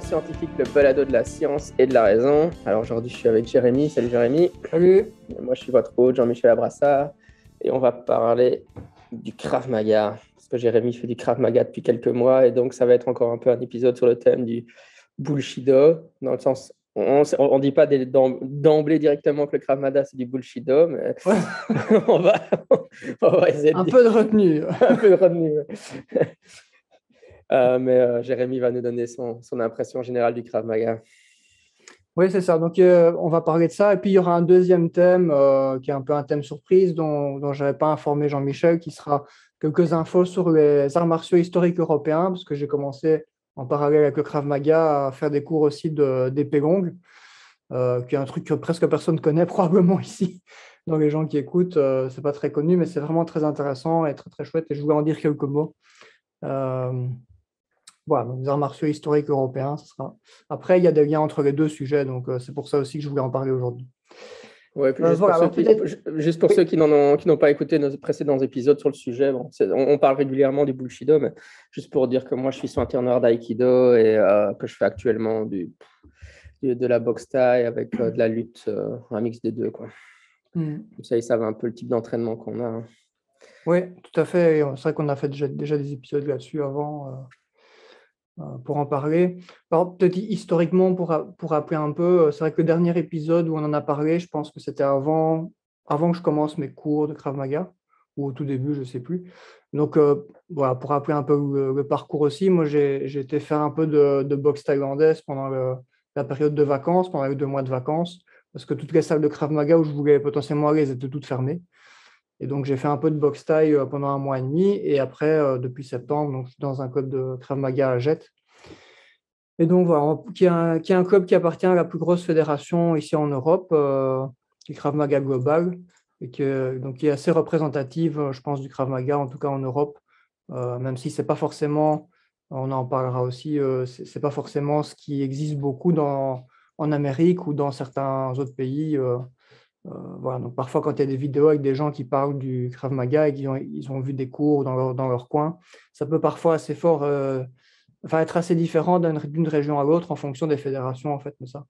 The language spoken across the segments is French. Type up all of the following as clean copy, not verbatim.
Scientifique, le balado de la science et de la raison. Alors aujourd'hui, je suis avec Jérémy. Salut Jérémy. Salut. Moi, je suis votre hôte, Jean-Michel Abrassard. Et on va parler du Krav Maga. Parce que Jérémy fait du Krav Maga depuis quelques mois. Et donc, ça va être encore un peu un épisode sur le thème du Bullshido. Dans le sens, on dit pas d'emblée directement que le Krav Maga, c'est du Bullshido. Mais Ouais. on va essayer Un peu de retenue. un peu de retenue. Mais Jérémy va nous donner son impression générale du Krav Maga. Oui, c'est ça. Donc, on va parler de ça. Et puis, il y aura un deuxième thème qui est un peu un thème surprise dont je n'avais pas informé Jean-Michel, qui sera quelques infos sur les arts martiaux historiques européens, parce que j'ai commencé en parallèle avec le Krav Maga à faire des cours aussi d'épée longue, qui est un truc que presque personne ne connaît probablement ici. Dans les gens qui écoutent, ce n'est pas très connu, mais c'est vraiment très intéressant et très, très chouette. Et je voulais en dire quelques mots. Voilà, donc les arts martiaux historiques européens, ce sera. Après, il y a des liens entre les deux sujets, donc c'est pour ça aussi que je voulais en parler aujourd'hui. Ouais, puis juste pour ceux qui n'ont pas écouté nos précédents épisodes sur le sujet, on parle régulièrement du Bullshido, mais juste pour dire que moi, je suis ceinture noire d'Aïkido et que je fais actuellement de la boxe thaï avec de la lutte, un mix des deux, quoi. Comme ça, ils savent un peu le type d'entraînement qu'on a. Hein. Oui, tout à fait. C'est vrai qu'on a fait déjà des épisodes là-dessus avant. Pour en parler. Alors, peut-être historiquement, pour rappeler un peu, c'est vrai que le dernier épisode où on en a parlé, je pense que c'était avant que je commence mes cours de Krav Maga, ou au tout début, je ne sais plus. Donc, voilà, pour rappeler un peu le parcours aussi, moi, j'ai été faire un peu de boxe thaïlandaise pendant la période de vacances, pendant les 2 mois de vacances, parce que toutes les salles de Krav Maga où je voulais potentiellement aller, elles étaient toutes fermées. Et donc, j'ai fait un peu de boxe thaï pendant 1 mois et demi. Et après, depuis septembre, donc, je suis dans un club de Krav Maga à Jette. Et donc, voilà, qui est un club qui appartient à la plus grosse fédération ici en Europe, qui est Krav Maga Global, et qui est assez représentative, je pense, du Krav Maga, en tout cas en Europe, même si c'est pas forcément, on en parlera aussi, c'est pas forcément ce qui existe beaucoup en Amérique ou dans certains autres pays. Voilà, donc parfois, quand il y a des vidéos avec des gens qui parlent du Krav Maga et ils ont vu des cours dans leur coin, ça peut parfois être assez différent d'une région à l'autre en fonction des fédérations, en fait, mais ça,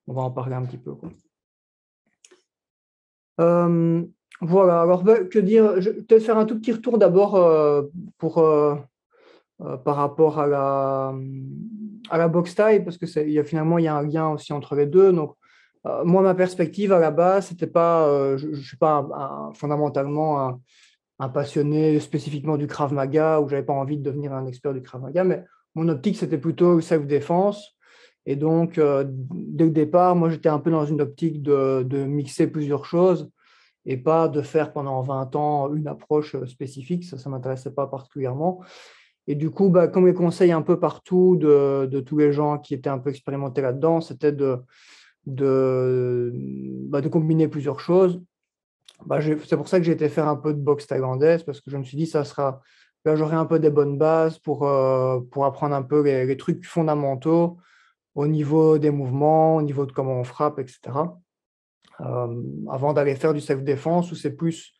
on va en parler un petit peu, quoi. Voilà, alors que dire, je vais peut-être faire un tout petit retour d'abord par rapport à la boxe thaï, parce que finalement, il y a un lien aussi entre les deux. Donc, moi, ma perspective à la base, c'était pas, je ne suis pas fondamentalement un passionné spécifiquement du Krav Maga, où je n'avais pas envie de devenir un expert du Krav Maga, mais mon optique, c'était plutôt self-défense. Et donc, dès le départ, moi, j'étais un peu dans une optique de mixer plusieurs choses et pas de faire pendant 20 ans une approche spécifique. Ça ne m'intéressait pas particulièrement. Et du coup, comme les conseils un peu partout de tous les gens qui étaient un peu expérimentés là-dedans, c'était de combiner plusieurs choses. C'est pour ça que j'ai été faire un peu de boxe thaïlandaise, parce que je me suis dit, là, j'aurai un peu des bonnes bases pour apprendre un peu les trucs fondamentaux au niveau des mouvements, au niveau de comment on frappe, etc. Avant d'aller faire du self-défense, où c'est plus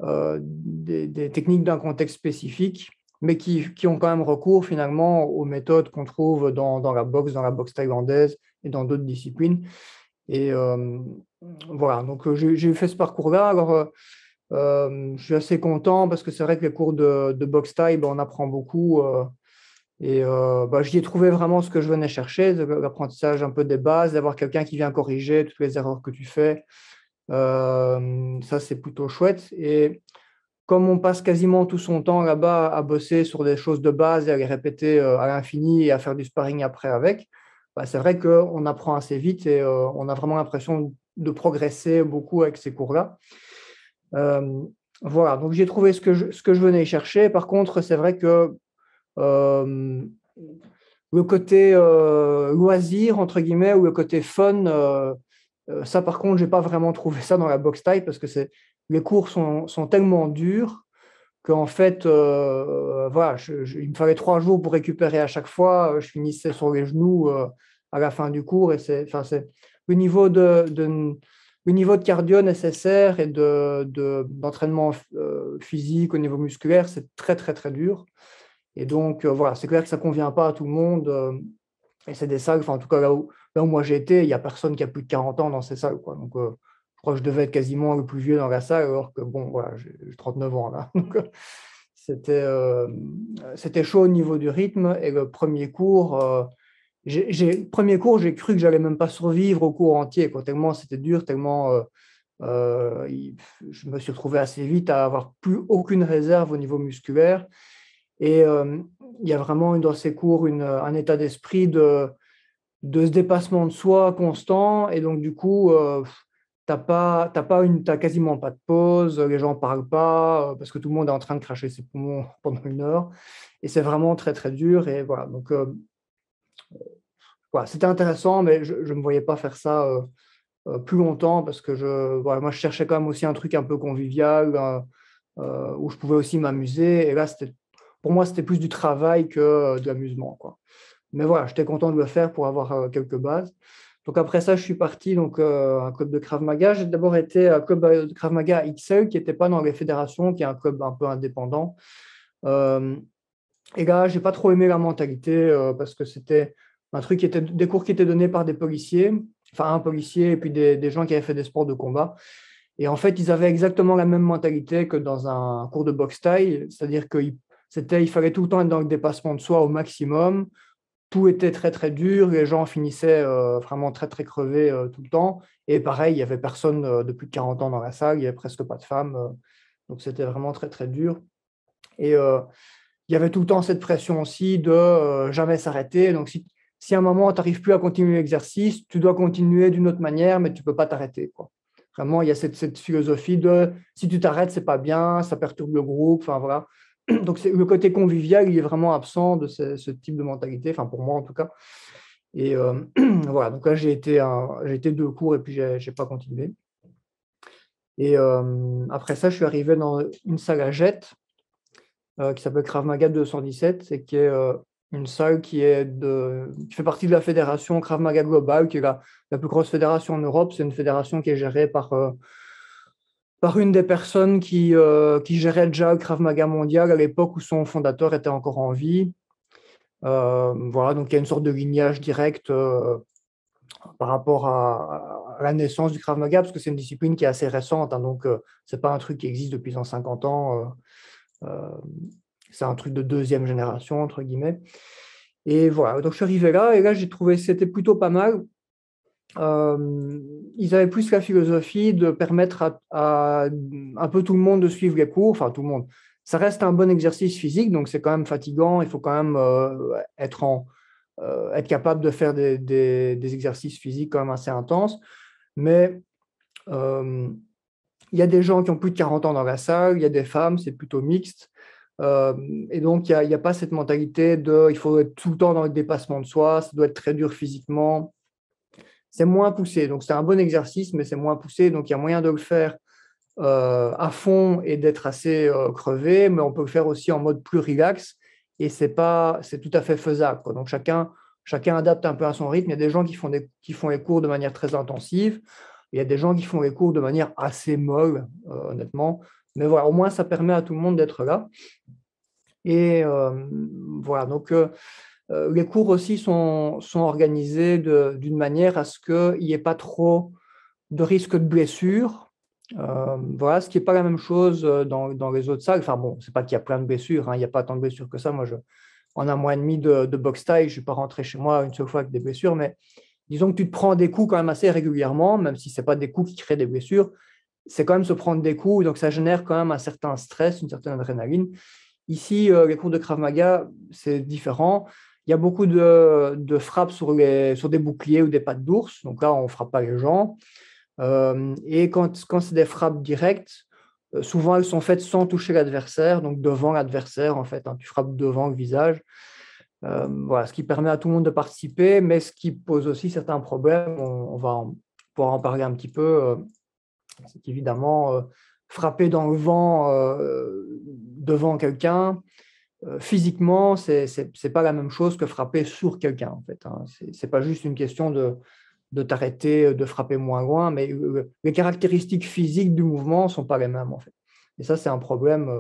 des techniques d'un contexte spécifique, mais qui ont quand même recours finalement aux méthodes qu'on trouve dans la boxe thaïlandaise et dans d'autres disciplines. Et voilà, donc j'ai fait ce parcours-là. Alors, je suis assez content parce que c'est vrai que les cours de boxe thaï, on apprend beaucoup. Et j'y ai trouvé vraiment ce que je venais chercher, l'apprentissage un peu des bases, d'avoir quelqu'un qui vient corriger toutes les erreurs que tu fais. Ça, c'est plutôt chouette. Et comme on passe quasiment tout son temps là-bas à bosser sur des choses de base et à les répéter à l'infini et à faire du sparring après avec, c'est vrai qu'on apprend assez vite et on a vraiment l'impression de progresser beaucoup avec ces cours-là. Voilà, donc j'ai trouvé ce que je venais y chercher. Par contre, c'est vrai que le côté loisir, entre guillemets, ou le côté fun, ça, par contre, je n'ai pas vraiment trouvé ça dans la boxe thaï parce que les cours sont tellement durs qu'en fait, voilà, il me fallait 3 jours pour récupérer à chaque fois. Je finissais sur les genoux à la fin du cours. Et le niveau de cardio nécessaire et d'entraînement physique au niveau musculaire, c'est très, très, très dur. Et donc, voilà, c'est clair que ça ne convient pas à tout le monde. Et c'est des salles, enfin, en tout cas, là où moi j'ai été, il n'y a personne qui a plus de 40 ans dans ces salles, quoi. Donc, je crois que je devais être quasiment le plus vieux dans la salle, alors que, bon, voilà, j'ai 39 ans, là. Donc, c'était chaud au niveau du rythme. Et le premier cours, j'ai cru que j'allais même pas survivre au cours entier, quoi, tellement c'était dur, tellement je me suis retrouvé assez vite à avoir plus aucune réserve au niveau musculaire. Et il y a vraiment dans ces cours un état d'esprit de ce dépassement de soi constant. Et donc, du coup, t'as quasiment pas de pause, les gens parlent pas parce que tout le monde est en train de cracher ses poumons pendant 1 heure. Et c'est vraiment très, très dur. Et voilà, donc voilà, c'était intéressant, mais je ne me voyais pas faire ça plus longtemps parce que voilà, moi, je cherchais quand même aussi un truc un peu convivial où je pouvais aussi m'amuser. Et là, pour moi, c'était plus du travail que de l'amusement, quoi. Mais voilà, j'étais content de le faire pour avoir quelques bases. Donc après ça, je suis parti donc à un club de Krav Maga. J'ai d'abord été à un club de Krav Maga XL qui n'était pas dans les fédérations, qui est un club un peu indépendant. Et là, j'ai pas trop aimé la mentalité parce que c'était un truc qui était des cours qui étaient donnés par des policiers, enfin un policier et puis des gens qui avaient fait des sports de combat. Et en fait, ils avaient exactement la même mentalité que dans un cours de boxe thaï, c'est-à-dire il fallait tout le temps être dans le dépassement de soi au maximum. Tout était très, très dur. Les gens finissaient vraiment très, très crevés tout le temps. Et pareil, il n'y avait personne de plus de 40 ans dans la salle. Il n'y avait presque pas de femmes. Donc, c'était vraiment très, très dur. Et il y avait tout le temps cette pression aussi de jamais s'arrêter. Donc, si à un moment, tu n'arrives plus à continuer l'exercice, tu dois continuer d'une autre manière, mais tu ne peux pas t'arrêter, quoi. Vraiment, il y a cette philosophie de si tu t'arrêtes, c'est pas bien, ça perturbe le groupe. Enfin, voilà. Donc, le côté convivial, il est vraiment absent de ce type de mentalité, enfin pour moi en tout cas. Et voilà, donc là, j'ai été 2 cours et puis j'ai pas continué. Et après ça, je suis arrivé dans une salle à Jette qui s'appelle Krav Maga 217 et qui est une salle qui fait partie de la fédération Krav Maga Global, qui est la plus grosse fédération en Europe. C'est une fédération qui est gérée par une des personnes qui gérait déjà le Krav Maga mondial à l'époque où son fondateur était encore en vie. Voilà, donc il y a une sorte de lignage direct par rapport à la naissance du Krav Maga, parce que c'est une discipline qui est assez récente, hein, donc c'est pas un truc qui existe depuis 150 ans. C'est un truc de deuxième génération, entre guillemets. Et voilà, donc je suis arrivé là, et là j'ai trouvé que c'était plutôt pas mal. Ils avaient plus la philosophie de permettre à un peu tout le monde de suivre les cours, enfin tout le monde. Ça reste un bon exercice physique, donc c'est quand même fatigant, il faut quand même être capable de faire des exercices physiques quand même assez intenses. Mais il y a des gens qui ont plus de 40 ans dans la salle, il y a des femmes, c'est plutôt mixte. Et donc, il n'y a pas cette mentalité il faut être tout le temps dans le dépassement de soi, ça doit être très dur physiquement. C'est moins poussé. Donc, c'est un bon exercice, mais c'est moins poussé. Donc, il y a moyen de le faire à fond et d'être assez crevé, mais on peut le faire aussi en mode plus relax. Et c'est tout à fait faisable, quoi. Donc, chacun adapte un peu à son rythme. Il y a des gens qui font les cours de manière très intensive. Il y a des gens qui font les cours de manière assez molle, honnêtement. Mais voilà, au moins, ça permet à tout le monde d'être là. Et voilà, donc les cours aussi sont organisés d'une manière à ce qu'il n'y ait pas trop de risque de blessure. Voilà, ce qui n'est pas la même chose dans les autres salles. Enfin bon, c'est pas qu'il y a plein de blessures, hein, il n'y a pas tant de blessures que ça. Moi, en 1 mois et demi de boxe thaï, je ne suis pas rentré chez moi une seule fois avec des blessures, mais disons que tu te prends des coups quand même assez régulièrement, même si ce n'est pas des coups qui créent des blessures. C'est quand même se prendre des coups, donc ça génère quand même un certain stress, une certaine adrénaline. Ici, les cours de Krav Maga, c'est différent. Il y a beaucoup de frappes sur des boucliers ou des pattes d'ours. Donc là, on ne frappe pas les gens. Et quand c'est des frappes directes, souvent elles sont faites sans toucher l'adversaire, donc devant l'adversaire, en fait, hein, tu frappes devant le visage. Voilà, ce qui permet à tout le monde de participer, mais ce qui pose aussi certains problèmes. On va pouvoir en parler un petit peu. C'est qu'évidemment, frapper dans le vent devant quelqu'un, physiquement, c'est pas la même chose que frapper sur quelqu'un, en fait, hein. C'est pas juste une question de t'arrêter, de frapper moins loin, mais les caractéristiques physiques du mouvement ne sont pas les mêmes, en fait. Et ça, c'est un problème,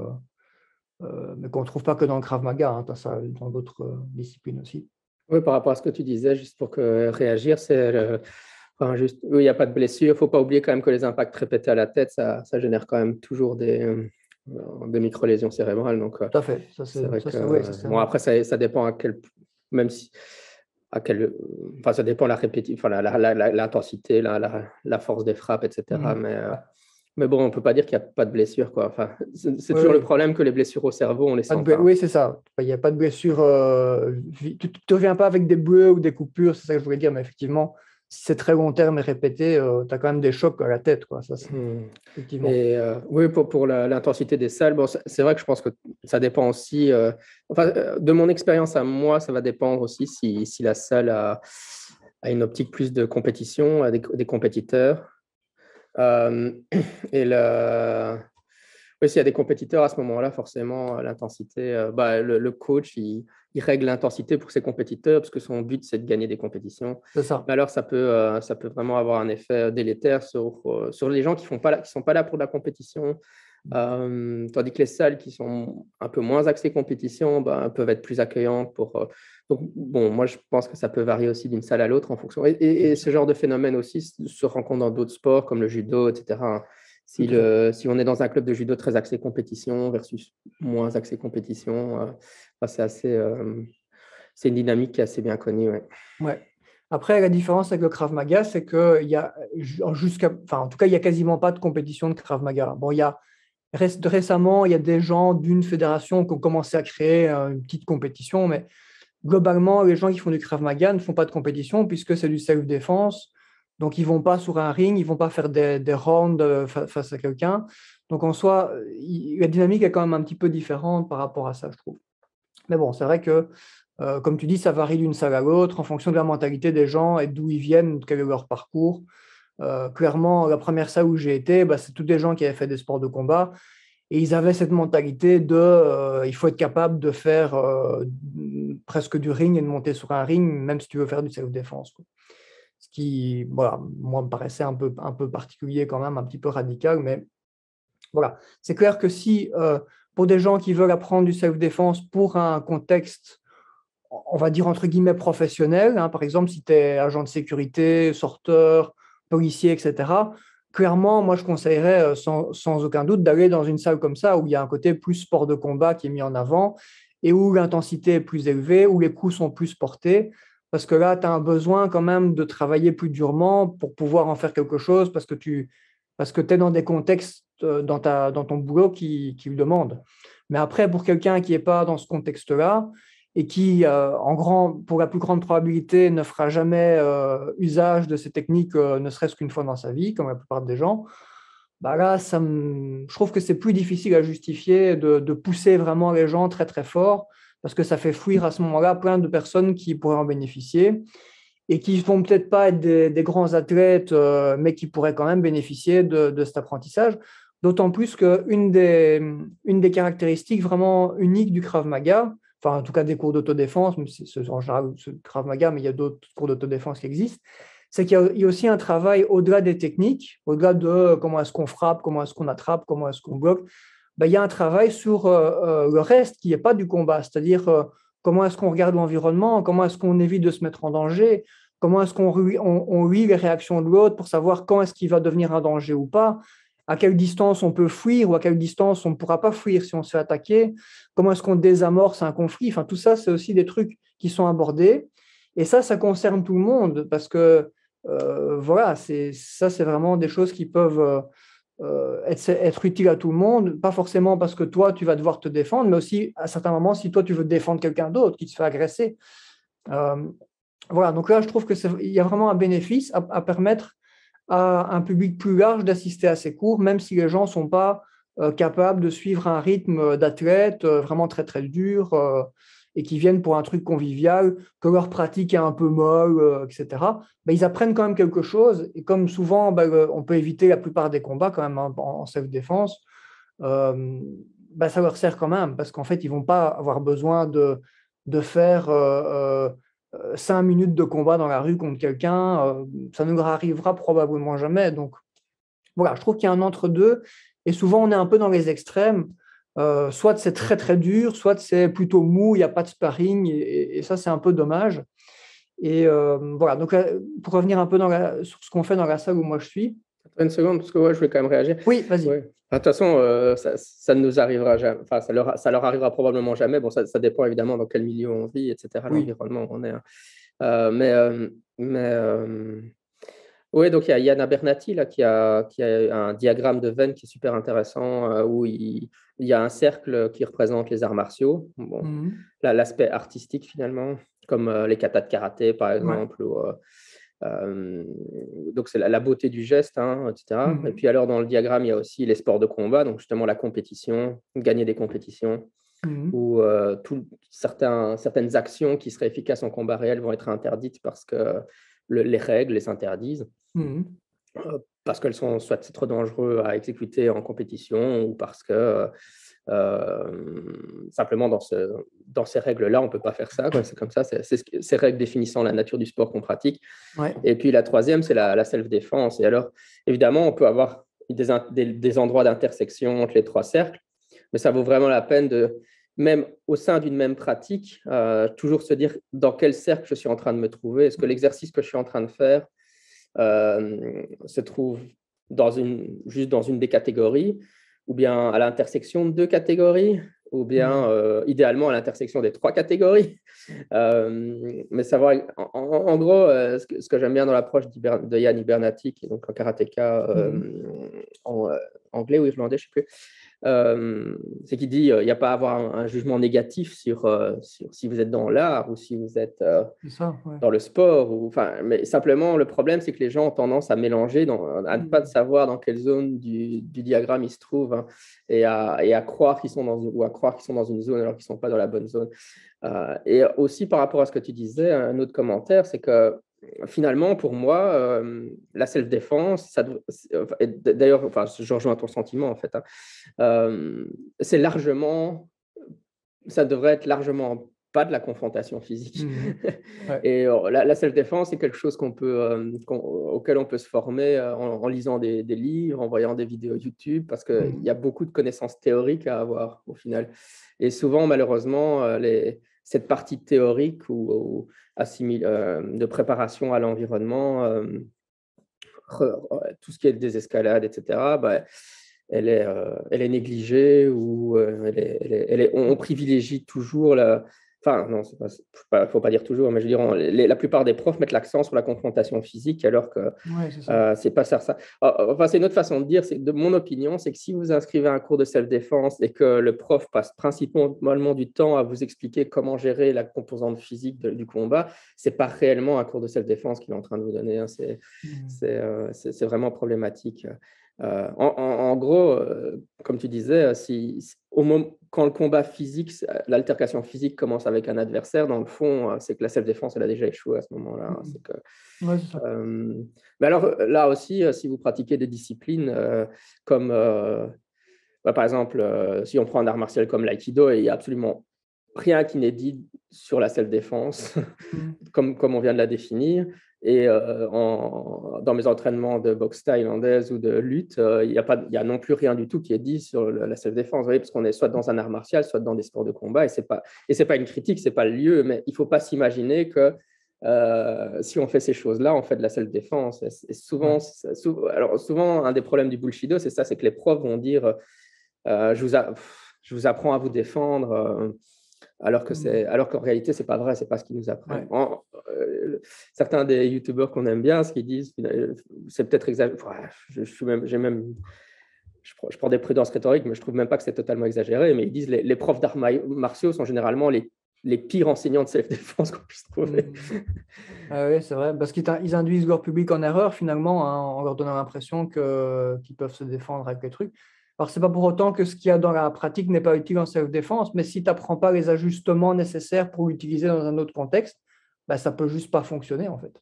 mais qu'on ne trouve pas que dans le Krav Maga, hein, ça dans d'autres disciplines aussi. Oui, par rapport à ce que tu disais, juste pour réagir, juste, oui, il n'y a pas de blessure. Il ne faut pas oublier quand même que les impacts répétés à la tête, ça génère quand même toujours des micro-lésions cérébrales. Donc, Tout à fait. c'est vrai que, Ouais, ça, c'est bon, après, ça dépend même si, enfin, ça dépend la répétition, enfin, l'intensité, la force des frappes, etc. Ouais. Mais bon, on ne peut pas dire qu'il n'y a pas de blessure, quoi. Enfin, c'est Oui, toujours le oui. problème que les blessures au cerveau, on ne les sent pas. Oui, c'est ça. Il n'y a pas de blessure. Tu ne reviens pas avec des bleus ou des coupures, c'est ça que je voulais dire. Mais effectivement, si c'est très long terme et répété, tu as quand même des chocs à la tête, quoi. Ça, effectivement. Et oui, pour l'intensité des salles, bon, c'est vrai que je pense que ça dépend aussi. Enfin, de mon expérience à moi, ça va dépendre aussi si la salle a une optique plus de compétition, a des compétiteurs. Euh, et oui, s'il y a des compétiteurs à ce moment-là, forcément, l'intensité, le coach, il règle l'intensité pour ses compétiteurs parce que son but, c'est de gagner des compétitions. C'est ça. Mais alors, ça peut vraiment avoir un effet délétère sur les gens qui sont pas là pour la compétition. Tandis que les salles qui sont un peu moins axées compétition peuvent être plus accueillantes donc, bon, moi, je pense que ça peut varier aussi d'une salle à l'autre en fonction. Et ce genre de phénomène aussi se rencontre dans d'autres sports comme le judo, etc. Tout à fait. Si on est dans un club de judo très axé compétition versus moins axé compétition, c'est une dynamique qui est assez bien connue. Ouais. Ouais. Après, la différence avec le Krav Maga, c'est que en tout cas, il n'y a quasiment pas de compétition de Krav Maga. Bon, récemment, il y a des gens d'une fédération qui ont commencé à créer une petite compétition, mais globalement, les gens qui font du Krav Maga ne font pas de compétition puisque c'est du self-défense. Donc, ils ne vont pas sur un ring, ils ne vont pas faire des rounds face à quelqu'un. Donc, en soi, la dynamique est quand même un petit peu différente par rapport à ça, je trouve. Mais bon, c'est vrai que, comme tu dis, ça varie d'une salle à l'autre en fonction de la mentalité des gens et d'où ils viennent, quel est leur parcours. Clairement, la première salle où j'ai été, c'est tous des gens qui avaient fait des sports de combat et ils avaient cette mentalité il faut être capable de faire presque du ring et de monter sur un ring, même si tu veux faire du self-défense, quoi. Ce qui, voilà, moi, me paraissait un peu particulier quand même, un petit peu radical, mais voilà. C'est clair que si, pour des gens qui veulent apprendre du self-défense pour un contexte, on va dire entre guillemets professionnel, hein, par exemple, si tu es agent de sécurité, sorteur, policier, etc., clairement, moi, je conseillerais sans aucun doute d'aller dans une salle comme ça où il y a un côté plus sport de combat qui est mis en avant et où l'intensité est plus élevée, où les coups sont plus portés. Parce que là, tu as un besoin quand même de travailler plus durement pour pouvoir en faire quelque chose parce que tu es dans des contextes dans ton boulot qui le demandent. Mais après, pour quelqu'un qui n'est pas dans ce contexte-là et qui, pour la plus grande probabilité, ne fera jamais usage de ces techniques, ne serait-ce qu'une fois dans sa vie, comme la plupart des gens, là, je trouve que c'est plus difficile à justifier de pousser vraiment les gens très, très fort parce que ça fait fuir à ce moment-là plein de personnes qui pourraient en bénéficier et qui ne vont peut-être pas être des grands athlètes, mais qui pourraient quand même bénéficier de cet apprentissage. D'autant plus qu'une une des caractéristiques vraiment uniques du Krav Maga, enfin en tout cas des cours d'autodéfense, mais c'est en général ce Krav Maga, mais il y a d'autres cours d'autodéfense qui existent, c'est qu'il y a aussi un travail au-delà des techniques, au-delà de comment est-ce qu'on frappe, comment est-ce qu'on attrape, comment est-ce qu'on bloque. Il y a un travail sur le reste qui n'est pas du combat, c'est-à-dire comment est-ce qu'on regarde l'environnement, comment est-ce qu'on évite de se mettre en danger, comment est-ce qu'on lit les réactions de l'autre pour savoir quand est-ce qu'il va devenir un danger ou pas, à quelle distance on peut fuir ou à quelle distance on ne pourra pas fuir si on se fait attaquer, comment est-ce qu'on désamorce un conflit. Enfin, tout ça, c'est aussi des trucs qui sont abordés. Et ça concerne tout le monde parce que, voilà, c'est vraiment des choses qui peuvent être utiles à tout le monde, pas forcément parce que toi, tu vas devoir te défendre, mais aussi à certains moments, si toi, tu veux défendre quelqu'un d'autre qui se fait agresser. Euh, voilà, donc là, je trouve qu'il y a vraiment un bénéfice à permettre à un public plus large d'assister à ces cours, même si les gens ne sont pas capables de suivre un rythme d'athlète vraiment très, très dur et qui viennent pour un truc convivial, que leur pratique est un peu molle, etc. Ils apprennent quand même quelque chose. Et comme souvent, on peut éviter la plupart des combats quand même en self-défense, ça leur sert quand même parce qu'en fait, ils ne vont pas avoir besoin de faire 5 minutes de combat dans la rue contre quelqu'un, ça ne leur arrivera probablement jamais. Donc voilà, je trouve qu'il y a un entre-deux et souvent on est un peu dans les extrêmes. soit c'est très très dur, soit c'est plutôt mou, il n'y a pas de sparring, et ça c'est un peu dommage. Et voilà, donc pour revenir un peu sur ce qu'on fait dans la salle où moi je suis. Une seconde, parce que je vais quand même réagir. Oui, vas-y. Ouais. De toute façon, ça ne nous arrivera jamais. Enfin, ça leur arrivera probablement jamais. Bon, ça dépend évidemment dans quel milieu on vit, etc., Oui. l'environnement où on est. Oui, donc il y a Yann Abernathy là, qui a un diagramme de Venn qui est super intéressant, où il y a un cercle qui représente les arts martiaux. Bon, l'aspect artistique finalement, comme les katas de karaté par exemple, donc c'est la beauté du geste, etc. Et puis alors dans le diagramme, il y a aussi les sports de combat, donc justement la compétition, gagner des compétitions, où certaines actions qui seraient efficaces en combat réel vont être interdites parce que les règles les interdisent, parce qu'elles sont soit c'est trop dangereux à exécuter en compétition, ou parce que simplement dans ces règles-là, on ne peut pas faire ça, quoi. C'est comme ça, c'est ces règles définissant la nature du sport qu'on pratique. Et puis la troisième, c'est la self-défense. Et alors, évidemment, on peut avoir des endroits d'intersection entre les trois cercles, mais ça vaut vraiment la peine de, même au sein d'une même pratique, toujours se dire dans quel cercle je suis en train de me trouver. Est-ce que l'exercice que je suis en train de faire se trouve juste dans une des catégories, ou bien à l'intersection de deux catégories, ou bien idéalement à l'intersection des trois catégories. Mais savoir, en gros, ce que j'aime bien dans l'approche de Yann Abernathy, qui est donc un karatéka anglais ou irlandais, je ne sais plus, c'est qu'il dit il n'y a pas à avoir un jugement négatif sur si vous êtes dans l'art ou si vous êtes dans le sport. Mais simplement, le problème, c'est que les gens ont tendance à mélanger, à ne pas savoir dans quelle zone du diagramme ils se trouvent, et à croire qu'ils sont dans une zone alors qu'ils ne sont pas dans la bonne zone. Et aussi, par rapport à ce que tu disais, un autre commentaire, c'est que finalement, pour moi, la self-défense, d'ailleurs, je rejoins ton sentiment en fait, ça devrait être largement pas de la confrontation physique. Et la self-défense, c'est quelque chose auquel on peut se former en lisant des livres, en voyant des vidéos YouTube, parce qu'il y a beaucoup de connaissances théoriques à avoir au final. Et souvent, malheureusement, cette partie théorique ou de préparation à l'environnement, tout ce qui est désescalade, etc., elle est négligée, ou on privilégie toujours Enfin, non, faut pas dire toujours, mais je dirais, la plupart des profs mettent l'accent sur la confrontation physique, alors que c'est pas ça. Enfin, c'est une autre façon de dire, de mon opinion, c'est que si vous inscrivez un cours de self-défense et que le prof passe principalement du temps à vous expliquer comment gérer la composante physique du combat, c'est pas réellement un cours de self-défense qu'il est en train de vous donner. C'est vraiment problématique. En gros, comme tu disais, quand le combat physique, l'altercation physique commence avec un adversaire, dans le fond, c'est que la self-défense, elle a déjà échoué à ce moment-là. C'est ça. Mais alors, là aussi, si vous pratiquez des disciplines comme, par exemple, si on prend un art martial comme l'aïkido, il n'y a absolument rien qui n'est dit sur la self-défense, comme on vient de la définir. Et dans mes entraînements de boxe thaïlandaise ou de lutte, il n'y a non plus rien du tout qui est dit sur la self-défense, parce qu'on est soit dans un art martial, soit dans des sports de combat, et c'est pas une critique, c'est pas le lieu, mais il faut pas s'imaginer que si on fait ces choses-là, on fait de la self-défense. Et souvent, un des problèmes du bullshido, c'est ça, c'est que les profs vont dire je vous apprends à vous défendre, alors qu'en réalité, c'est pas vrai, c'est pas ce qu'ils nous apprennent. Certains des youtubeurs qu'on aime bien, ce qu'ils disent, c'est peut-être exagéré. Je prends des prudences rhétoriques, mais je trouve même pas que c'est totalement exagéré. Mais ils disent les profs d'arts martiaux sont généralement les pires enseignants de self-défense qu'on puisse trouver. Oui, c'est vrai, parce qu'ils induisent leur public en erreur finalement, en leur donnant l'impression qu'ils peuvent se défendre avec les trucs. Alors, ce n'est pas pour autant que ce qu'il y a dans la pratique n'est pas utile en self-défense, mais si tu n'apprends pas les ajustements nécessaires pour l'utiliser dans un autre contexte, ça ne peut juste pas fonctionner en fait.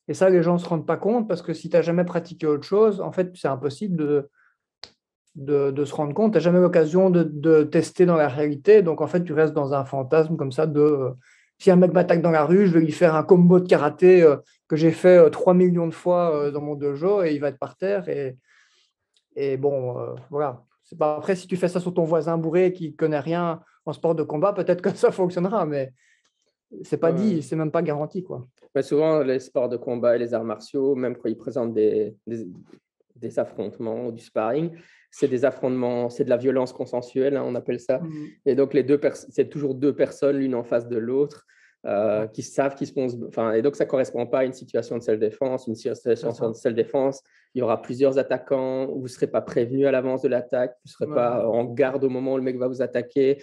Et ça, les gens ne se rendent pas compte, parce que si tu n'as jamais pratiqué autre chose, en fait, c'est impossible de se rendre compte. Tu n'as jamais l'occasion de tester dans la réalité, donc en fait, tu restes dans un fantasme comme ça si un mec m'attaque dans la rue, je vais lui faire un combo de karaté que j'ai fait 3 millions de fois dans mon dojo, et il va être par terre. Et bon, voilà, C'est pas... Après, si tu fais ça sur ton voisin bourré qui ne connaît rien en sport de combat, peut-être que ça fonctionnera, mais c'est pas dit, c'est même pas garanti, quoi. Mais souvent, les sports de combat et les arts martiaux, même quand ils présentent des affrontements ou du sparring, c'est des affrontements, c'est de la violence consensuelle, hein, on appelle ça. Et donc, c'est toujours deux personnes, l'une en face de l'autre, qui savent qu'ils se font. Enfin, et donc, ça ne correspond pas à une situation de self-défense. Une situation de self-défense, il y aura plusieurs attaquants, vous ne serez pas prévenu à l'avance de l'attaque, vous ne serez pas en garde au moment où le mec va vous attaquer.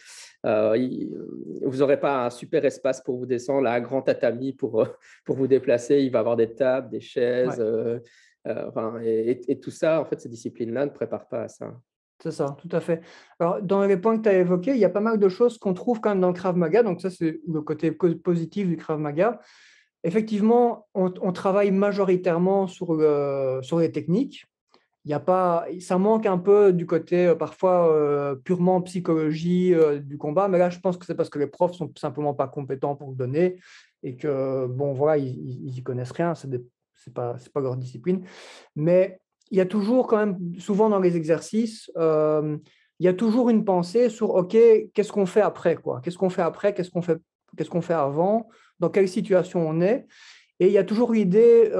Vous n'aurez pas un super espace pour vous descendre, là, un grand tatami pour vous déplacer. Il va y avoir des tables, des chaises. Et tout ça, en fait, ces disciplines-là ne préparent pas à ça. C'est ça, tout à fait. Alors, dans les points que tu as évoqués, il y a pas mal de choses qu'on trouve quand même dans le Krav Maga. Donc ça, c'est le côté positif du Krav Maga. Effectivement, on travaille majoritairement sur les techniques. Il y a pas, ça manque un peu du côté parfois purement psychologie du combat. Mais là, je pense que c'est parce que les profs sont simplement pas compétents pour le donner et que, bon, voilà, ils y connaissent rien. C'est pas leur discipline. Mais il y a toujours quand même, souvent dans les exercices, il y a toujours une pensée sur, OK, qu'est-ce qu'on fait après, quoi? Qu'est-ce qu'on fait après? Qu'est-ce qu'on fait avant? Dans quelle situation on est? Et il y a toujours l'idée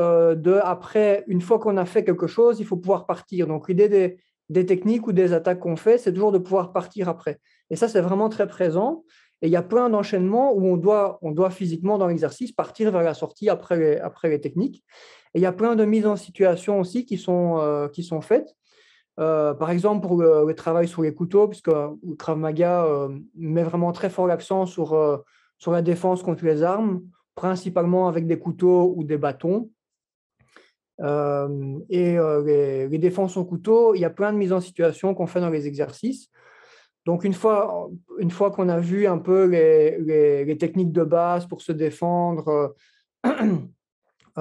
après, une fois qu'on a fait quelque chose, il faut pouvoir partir. Donc, l'idée des techniques ou des attaques qu'on fait, c'est toujours de pouvoir partir après. Et ça, c'est vraiment très présent. Et il y a plein d'enchaînements où on doit physiquement, dans l'exercice, partir vers la sortie après les techniques. Et il y a plein de mises en situation aussi qui sont faites. Par exemple, pour le travail sur les couteaux, puisque le Krav Maga met vraiment très fort l'accent sur la défense contre les armes, principalement avec des couteaux ou des bâtons. Les défenses au couteau, il y a plein de mises en situation qu'on fait dans les exercices. Donc, une fois qu'on a vu un peu les techniques de base pour se défendre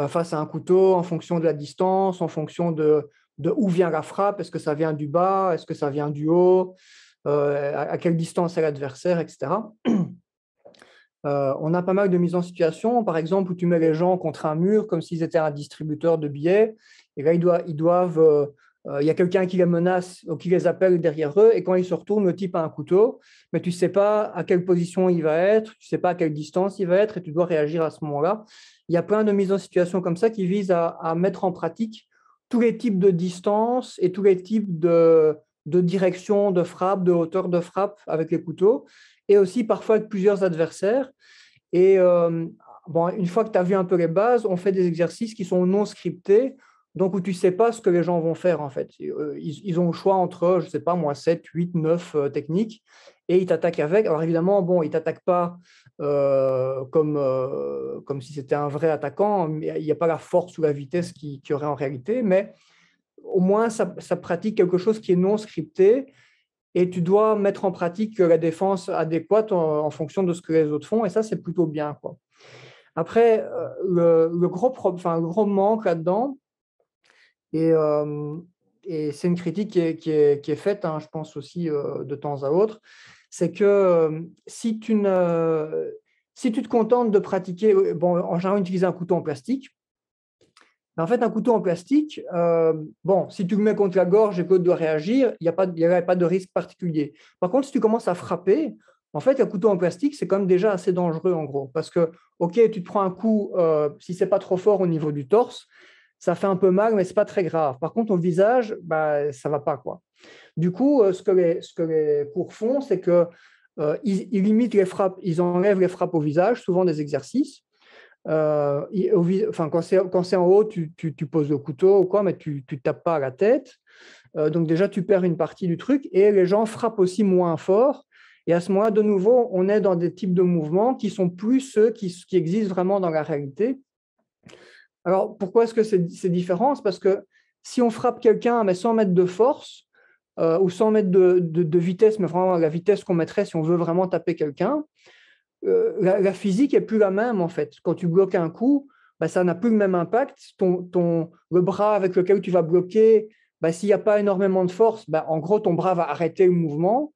face à un couteau, en fonction de la distance, en fonction de où vient la frappe, est-ce que ça vient du bas, est-ce que ça vient du haut, à quelle distance est l'adversaire, etc. On a pas mal de mises en situation, par exemple, où tu mets les gens contre un mur comme s'ils étaient un distributeur de billets. Et là, il y a quelqu'un qui les menace ou qui les appelle derrière eux. Et quand ils se retournent, le type a un couteau, mais tu ne sais pas à quelle position il va être, tu ne sais pas à quelle distance il va être, et tu dois réagir à ce moment-là. Il y a plein de mises en situation comme ça qui visent à mettre en pratique tous les types de distances et tous les types de direction de frappe, de hauteur de frappe avec les couteaux, et aussi parfois avec plusieurs adversaires. Et une fois que tu as vu un peu les bases, on fait des exercices qui sont non scriptés, donc où tu ne sais pas ce que les gens vont faire en fait. Ils ont le choix entre, je ne sais pas moi, 7, 8, 9 techniques, et ils t'attaquent avec. Alors évidemment, bon, ils ne t'attaquent pas comme si c'était un vrai attaquant, il n'y a pas la force ou la vitesse qu'il y aurait en réalité, mais au moins ça pratique quelque chose qui est non scripté. Et tu dois mettre en pratique la défense adéquate en fonction de ce que les autres font. Et ça, c'est plutôt bien, quoi. Après, le gros manque là-dedans, et c'est une critique qui est faite, hein, je pense aussi de temps à autre, c'est que si tu te contentes de pratiquer, en général, utiliser un couteau en plastique. En fait, un couteau en plastique, si tu le mets contre la gorge et que l'autre doit réagir, il n'y aurait pas de risque particulier. Par contre, si tu commences à frapper, en fait, un couteau en plastique, c'est quand même déjà assez dangereux, en gros. Parce que, OK, tu te prends un coup, si ce n'est pas trop fort au niveau du torse, ça fait un peu mal, mais ce n'est pas très grave. Par contre, au visage, ça ne va pas, quoi. Du coup, ce que les cours font, c'est qu'ils limitent les frappes, ils enlèvent les frappes au visage, souvent des exercices. Quand c'est en haut, tu poses le couteau ou quoi, mais tu ne tapes pas à la tête. Donc déjà, tu perds une partie du truc et les gens frappent aussi moins fort. Et à ce moment-là, de nouveau, on est dans des types de mouvements qui sont plus ceux qui existent vraiment dans la réalité. Alors, pourquoi est-ce que c'est différent? C'est parce que si on frappe quelqu'un, mais sans mettre de force ou sans mettre de vitesse, mais vraiment la vitesse qu'on mettrait si on veut vraiment taper quelqu'un, la physique n'est plus la même, en fait. Quand tu bloques un coup, ça n'a plus le même impact. Le bras avec lequel tu vas bloquer, s'il n'y a pas énormément de force, en gros, ton bras va arrêter le mouvement.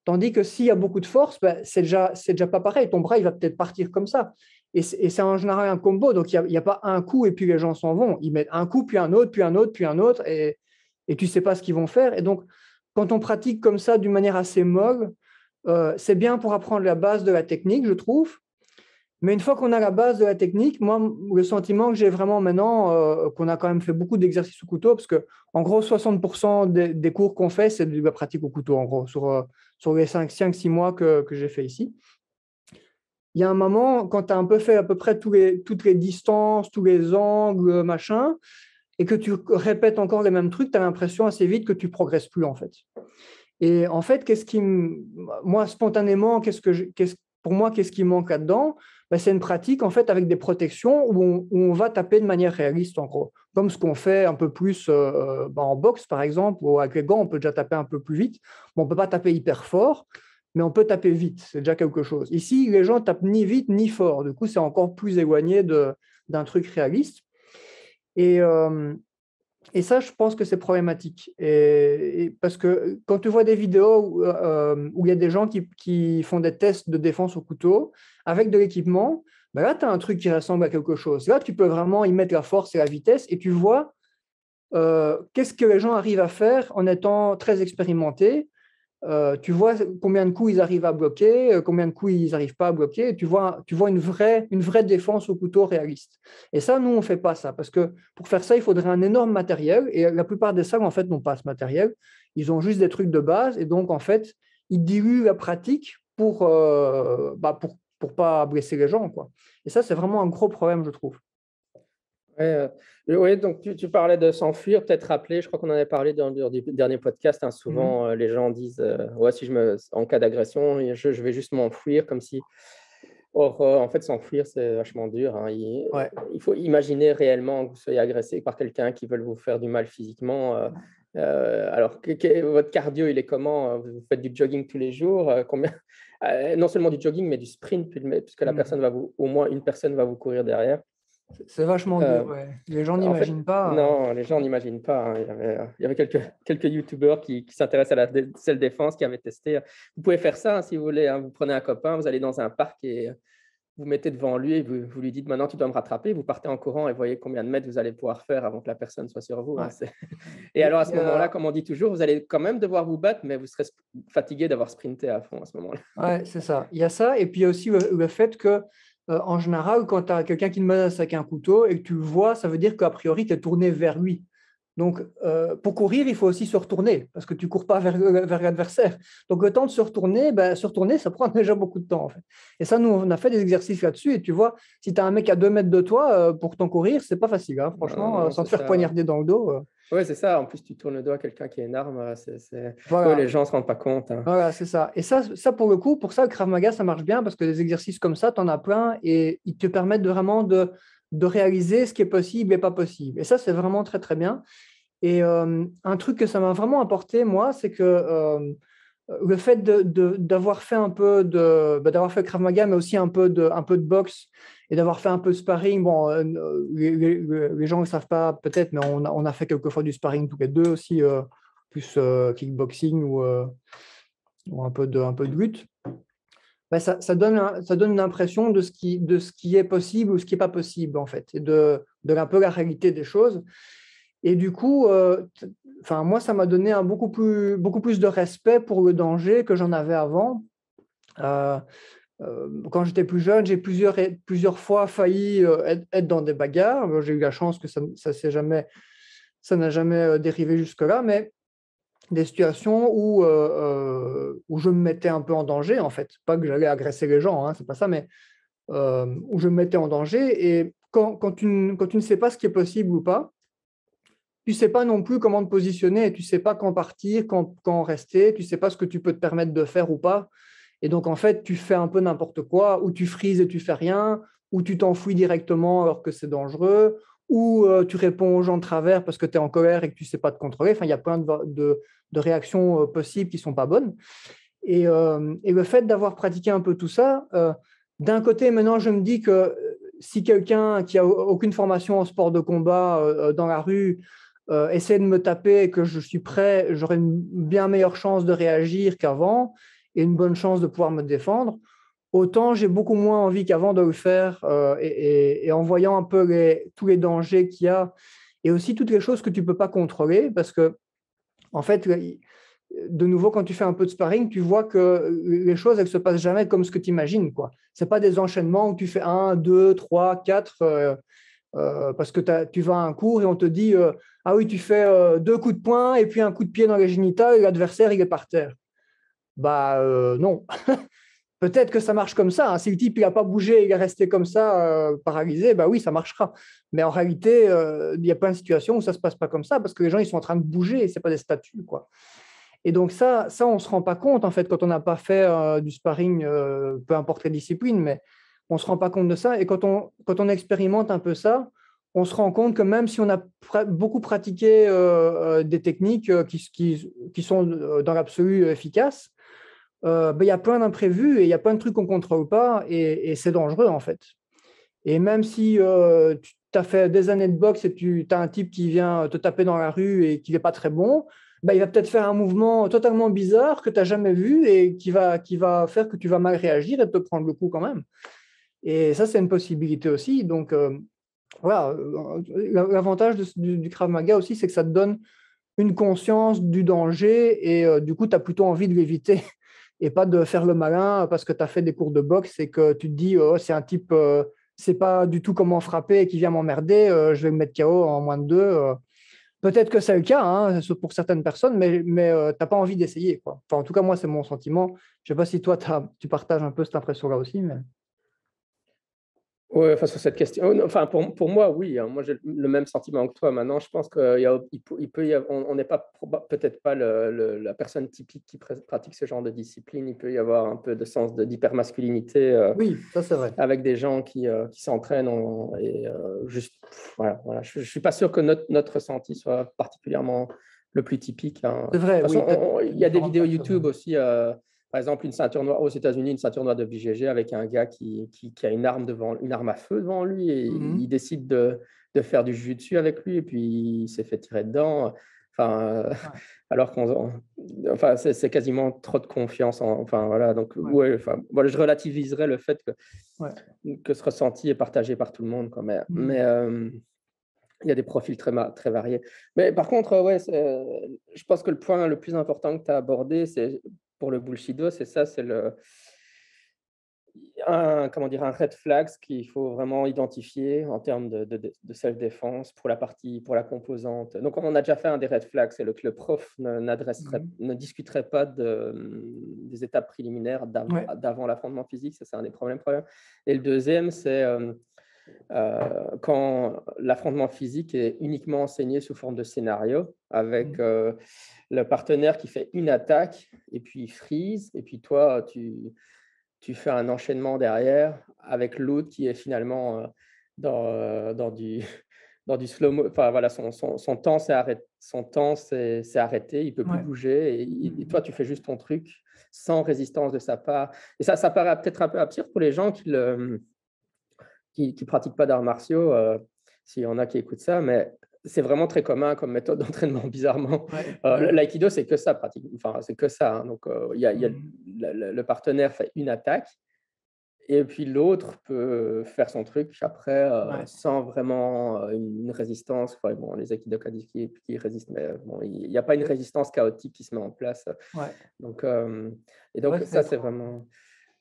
Tandis que s'il y a beaucoup de force, c'est déjà pas pareil. Ton bras, il va peut-être partir comme ça. Et c'est en général un combo. Donc, il n'y a pas un coup et puis les gens s'en vont. Ils mettent un coup, puis un autre, puis un autre, puis un autre. Et tu ne sais pas ce qu'ils vont faire. Et donc, quand on pratique comme ça d'une manière assez molle, c'est bien pour apprendre la base de la technique, je trouve. Mais une fois qu'on a la base de la technique, moi, le sentiment que j'ai vraiment maintenant, qu'on a quand même fait beaucoup d'exercices au couteau, parce que en gros, 60% des cours qu'on fait, c'est de la pratique au couteau, en gros, sur les 5-6 mois que j'ai fait ici. Il y a un moment, quand tu as un peu fait à peu près toutes les distances, tous les angles, machin, et que tu répètes encore les mêmes trucs, tu as l'impression assez vite que tu ne progresses plus, en fait. Et en fait, moi, spontanément, pour moi, qu'est-ce qui manque là-dedans? Ben, c'est une pratique, en fait, avec des protections où on va taper de manière réaliste, en gros. Comme ce qu'on fait un peu plus en boxe, par exemple, ou avec les gants, on peut déjà taper un peu plus vite. Bon, on ne peut pas taper hyper fort, mais on peut taper vite. C'est déjà quelque chose. Ici, les gens tapent ni vite ni fort. Du coup, c'est encore plus éloigné d'un truc réaliste. Et ça, je pense que c'est problématique. Et parce que quand tu vois des vidéos où il y a des gens qui font des tests de défense au couteau avec de l'équipement, ben là, tu as un truc qui ressemble à quelque chose. Là, tu peux vraiment y mettre la force et la vitesse et tu vois qu'est-ce que les gens arrivent à faire en étant très expérimentés. Tu vois combien de coups ils arrivent à bloquer, combien de coups ils n'arrivent pas à bloquer. Et tu vois une vraie défense au couteau réaliste. Et ça, nous, on ne fait pas ça. Parce que pour faire ça, il faudrait un énorme matériel. Et la plupart des salles, en fait, n'ont pas ce matériel. Ils ont juste des trucs de base. Et donc, en fait, ils diluent la pratique pour pas blesser les gens, quoi. Et ça, c'est vraiment un gros problème, je trouve. Oui, donc tu parlais de s'enfuir, peut-être rappeler, je crois qu'on en avait parlé dans le dernier podcast, hein, souvent les gens disent ouais, en cas d'agression, je vais juste m'enfuir, comme si. Or, en fait, s'enfuir, c'est vachement dur, hein. Il faut imaginer réellement que vous soyez agressé par quelqu'un qui veut vous faire du mal physiquement. Alors, votre cardio, il est comment? Vous faites du jogging tous les jours? Combien? Non seulement du jogging, mais du sprint, puisque au moins une personne va vous courir derrière. C'est vachement dur, ouais. Les gens n'imaginent pas. Non, les gens n'imaginent pas, hein. Il y avait quelques youtubeurs qui s'intéressent à la self-défense qui avaient testé. Vous pouvez faire ça, hein, si vous voulez, hein. Vous prenez un copain, vous allez dans un parc et vous mettez devant lui et vous lui dites maintenant tu dois me rattraper. Vous partez en courant et voyez combien de mètres vous allez pouvoir faire avant que la personne soit sur vous, hein. Et alors à ce moment-là, comme on dit toujours, vous allez quand même devoir vous battre, mais vous serez fatigué d'avoir sprinté à fond à ce moment-là. Ouais, c'est ça. Il y a ça. Et puis il y a aussi le fait que en général, quand tu as quelqu'un qui te menace avec un couteau et que tu le vois, ça veut dire qu'a priori, tu es tourné vers lui. Donc, pour courir, il faut aussi se retourner parce que tu ne cours pas vers l'adversaire. Donc, le temps de se retourner, ça prend déjà beaucoup de temps, en fait. Et ça, nous, on a fait des exercices là-dessus. Et tu vois, si tu as un mec à 2 mètres de toi, pour t'en courir, ce n'est pas facile, hein, franchement, non, sans te faire poignarder dans le dos. Oui, c'est ça. En plus, tu tournes le dos à quelqu'un qui a une arme. Voilà. Les gens ne se rendent pas compte, hein. Voilà, c'est ça. Et ça, pour le coup, pour ça, le Krav Maga, ça marche bien parce que des exercices comme ça, tu en as plein et ils te permettent vraiment de réaliser ce qui est possible et pas possible. Et ça, c'est vraiment très, très bien. Et un truc que ça m'a vraiment apporté, moi, c'est que le fait d'avoir fait d'avoir fait Krav Maga, mais aussi un peu de boxe et d'avoir fait un peu de sparring. Bon, les gens ne savent pas peut-être, mais on a fait quelquefois du sparring tous les deux aussi, plus kickboxing ou un peu de lutte. Ben, ça donne une impression de ce qui est possible ou ce qui n'est pas possible, en fait, et de un peu la réalité des choses. Et du coup, moi, ça m'a donné beaucoup plus de respect pour le danger que j'en avais avant. Quand j'étais plus jeune, j'ai plusieurs fois failli être dans des bagarres. J'ai eu la chance que ça n'a jamais dérivé jusque-là, mais des situations où je me mettais un peu en danger, en fait. Pas que j'allais agresser les gens, hein, c'est pas ça, mais où je me mettais en danger. Et quand tu ne sais pas ce qui est possible ou pas, tu ne sais pas non plus comment te positionner, tu ne sais pas quand partir, quand rester, tu ne sais pas ce que tu peux te permettre de faire ou pas. Et donc, en fait, tu fais un peu n'importe quoi, ou tu frises et tu fais rien, ou tu t'enfuis directement alors que c'est dangereux, ou tu réponds aux gens de travers parce que tu es en colère et que tu ne sais pas te contrôler. Enfin, il y a plein de réactions possibles qui ne sont pas bonnes. Et le fait d'avoir pratiqué un peu tout ça, d'un côté, maintenant, je me dis que si quelqu'un qui n'a aucune formation en sport de combat dans la rue essaie de me taper et que je suis prêt, j'aurai une bien meilleure chance de réagir qu'avant et une bonne chance de pouvoir me défendre. Autant j'ai beaucoup moins envie qu'avant de le faire et en voyant un peu tous les dangers qu'il y a et aussi toutes les choses que tu ne peux pas contrôler parce que, en fait, de nouveau, quand tu fais un peu de sparring, tu vois que les choses, elles ne se passent jamais comme ce que tu imagines, quoi. Ce n'est pas des enchaînements où tu fais 1, 2, 3, 4, parce que tu vas à un cours et on te dit ah oui, tu fais 2 coups de poing et puis un coup de pied dans les génitales et l'adversaire, il est par terre. Bah non. Peut-être que ça marche comme ça. Hein. Si le type il n'a pas bougé, il est resté comme ça, paralysé, bah oui, ça marchera. Mais en réalité, il y a plein de situations où ça ne se passe pas comme ça parce que les gens ils sont en train de bouger et ce n'est pas des statues, quoi. Et donc ça on ne se rend pas compte en fait quand on n'a pas fait du sparring, peu importe les disciplines, mais on ne se rend pas compte de ça. Et quand on expérimente un peu ça, on se rend compte que même si on a beaucoup pratiqué des techniques qui sont dans l'absolu efficaces, il y a plein d'imprévus et il y a plein de trucs qu'on ne contrôle pas et c'est dangereux en fait. Et même si tu as fait des années de boxe et tu as un type qui vient te taper dans la rue et qui n'est pas très bon, il va peut-être faire un mouvement totalement bizarre que tu n'as jamais vu et qui va faire que tu vas mal réagir et te prendre le coup quand même. Et ça, c'est une possibilité aussi. Donc, voilà, l'avantage du Krav Maga aussi, c'est que ça te donne une conscience du danger et du coup, tu as plutôt envie de l'éviter et pas de faire le malin parce que tu as fait des cours de boxe et que tu te dis, oh, c'est un type, c'est pas du tout comment frapper et qui vient m'emmerder, je vais me mettre KO en moins de 2. Peut-être que c'est le cas hein, pour certaines personnes, mais tu n'as pas envie d'essayer, quoi. Enfin, en tout cas, moi, c'est mon sentiment. Je ne sais pas si toi, tu partages un peu cette impression-là aussi. Mais... Oui, enfin, sur cette question, enfin, pour moi, oui, hein, moi j'ai le même sentiment que toi. Maintenant, je pense qu'il peut y avoir, on n'est pas peut-être pas la personne typique qui pratique ce genre de discipline. Il peut y avoir un peu de sens d'hypermasculinité oui, ça c'est vrai. avec des gens qui s'entraînent et juste, voilà. Je ne suis pas sûr que notre ressenti soit particulièrement le plus typique. Hein. C'est vrai, de toute oui. façon, il y a des vidéos YouTube aussi. Par exemple, une ceinture noire aux États-Unis, une ceinture noire de BJJ avec un gars qui a une arme à feu devant lui et il décide de faire du jiu-jitsu avec lui et puis il s'est fait tirer dedans. Enfin, alors enfin, c'est quasiment trop de confiance. Enfin, voilà. Donc, enfin, voilà, je relativiserais le fait que ce ressenti est partagé par tout le monde. Quoi. Mais il y a des profils très variés. Mais par contre, je pense que le point le plus important que tu as abordé, c'est pour le Bullshido, c'est ça, c'est un red flag qu'il faut vraiment identifier en termes de self-défense pour la composante. Donc, on en a déjà fait un des red flags, c'est que le prof ne discuterait pas des étapes préliminaires d'avant l'affrontement physique, ça c'est un des problèmes. Et le deuxième, c'est quand l'affrontement physique est uniquement enseigné sous forme de scénario, avec le partenaire qui fait une attaque, et puis il freeze, et puis toi, tu fais un enchaînement derrière, avec l'autre qui est finalement dans du slow-mo. Enfin, voilà, son temps s'est arrêté, il ne peut plus bouger, et toi, tu fais juste ton truc, sans résistance de sa part. Et ça paraît peut-être un peu absurde pour les gens qui pratiquent pas d'arts martiaux, s'il y en a qui écoutent ça, mais c'est vraiment très commun comme méthode d'entraînement, bizarrement. L'aïkido, c'est que ça, pratiquement. Enfin, c'est que ça. Hein. Donc, le partenaire fait une attaque et puis l'autre peut faire son truc après sans vraiment une résistance. Enfin, bon, les aikidoka disent qu'ils résistent, mais bon, il n'y a pas une résistance chaotique qui se met en place. Donc, et donc, ça, c'est vraiment...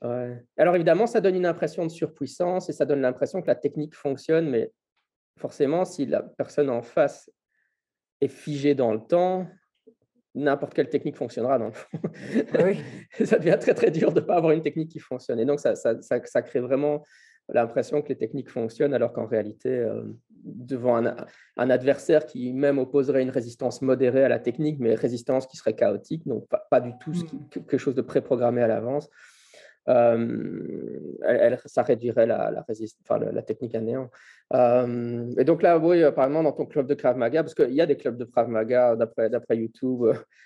Ouais. Alors évidemment, ça donne une impression de surpuissance et ça donne l'impression que la technique fonctionne, mais forcément, si la personne en face est figée dans le temps, n'importe quelle technique fonctionnera dans le fond. Ça devient très très dur de ne pas avoir une technique qui fonctionne. Et donc, ça crée vraiment l'impression que les techniques fonctionnent, alors qu'en réalité, devant un adversaire qui même opposerait une résistance modérée à la technique, mais résistance qui serait chaotique, donc pas du tout quelque chose de préprogrammé à l'avance, ça réduirait la technique à néant. Et donc là, oui, apparemment, dans ton club de Krav Maga, parce qu'il y a des clubs de Krav Maga d'après YouTube,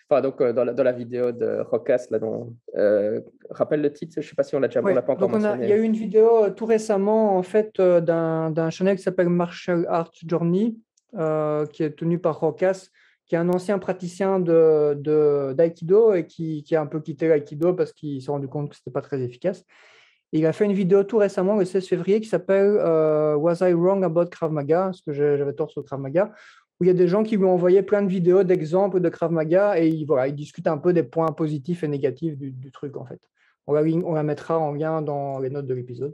donc dans la vidéo de Rokas, là, rappelle le titre, je ne sais pas si on l'a pas encore mentionné. Il y a eu une vidéo tout récemment, en fait, d'un channel qui s'appelle Martial Arts Journey, qui est tenu par Rokas, qui est un ancien praticien d'aïkido et qui a un peu quitté l'aïkido parce qu'il s'est rendu compte que ce n'était pas très efficace. Et il a fait une vidéo tout récemment, le 16 février, qui s'appelle Was I Wrong About Krav Maga? Est-ce que j'avais tort sur Krav Maga? où il y a des gens qui lui ont envoyé plein de vidéos d'exemples de Krav Maga et ils discutent un peu des points positifs et négatifs du truc, en fait. On la mettra en lien dans les notes de l'épisode.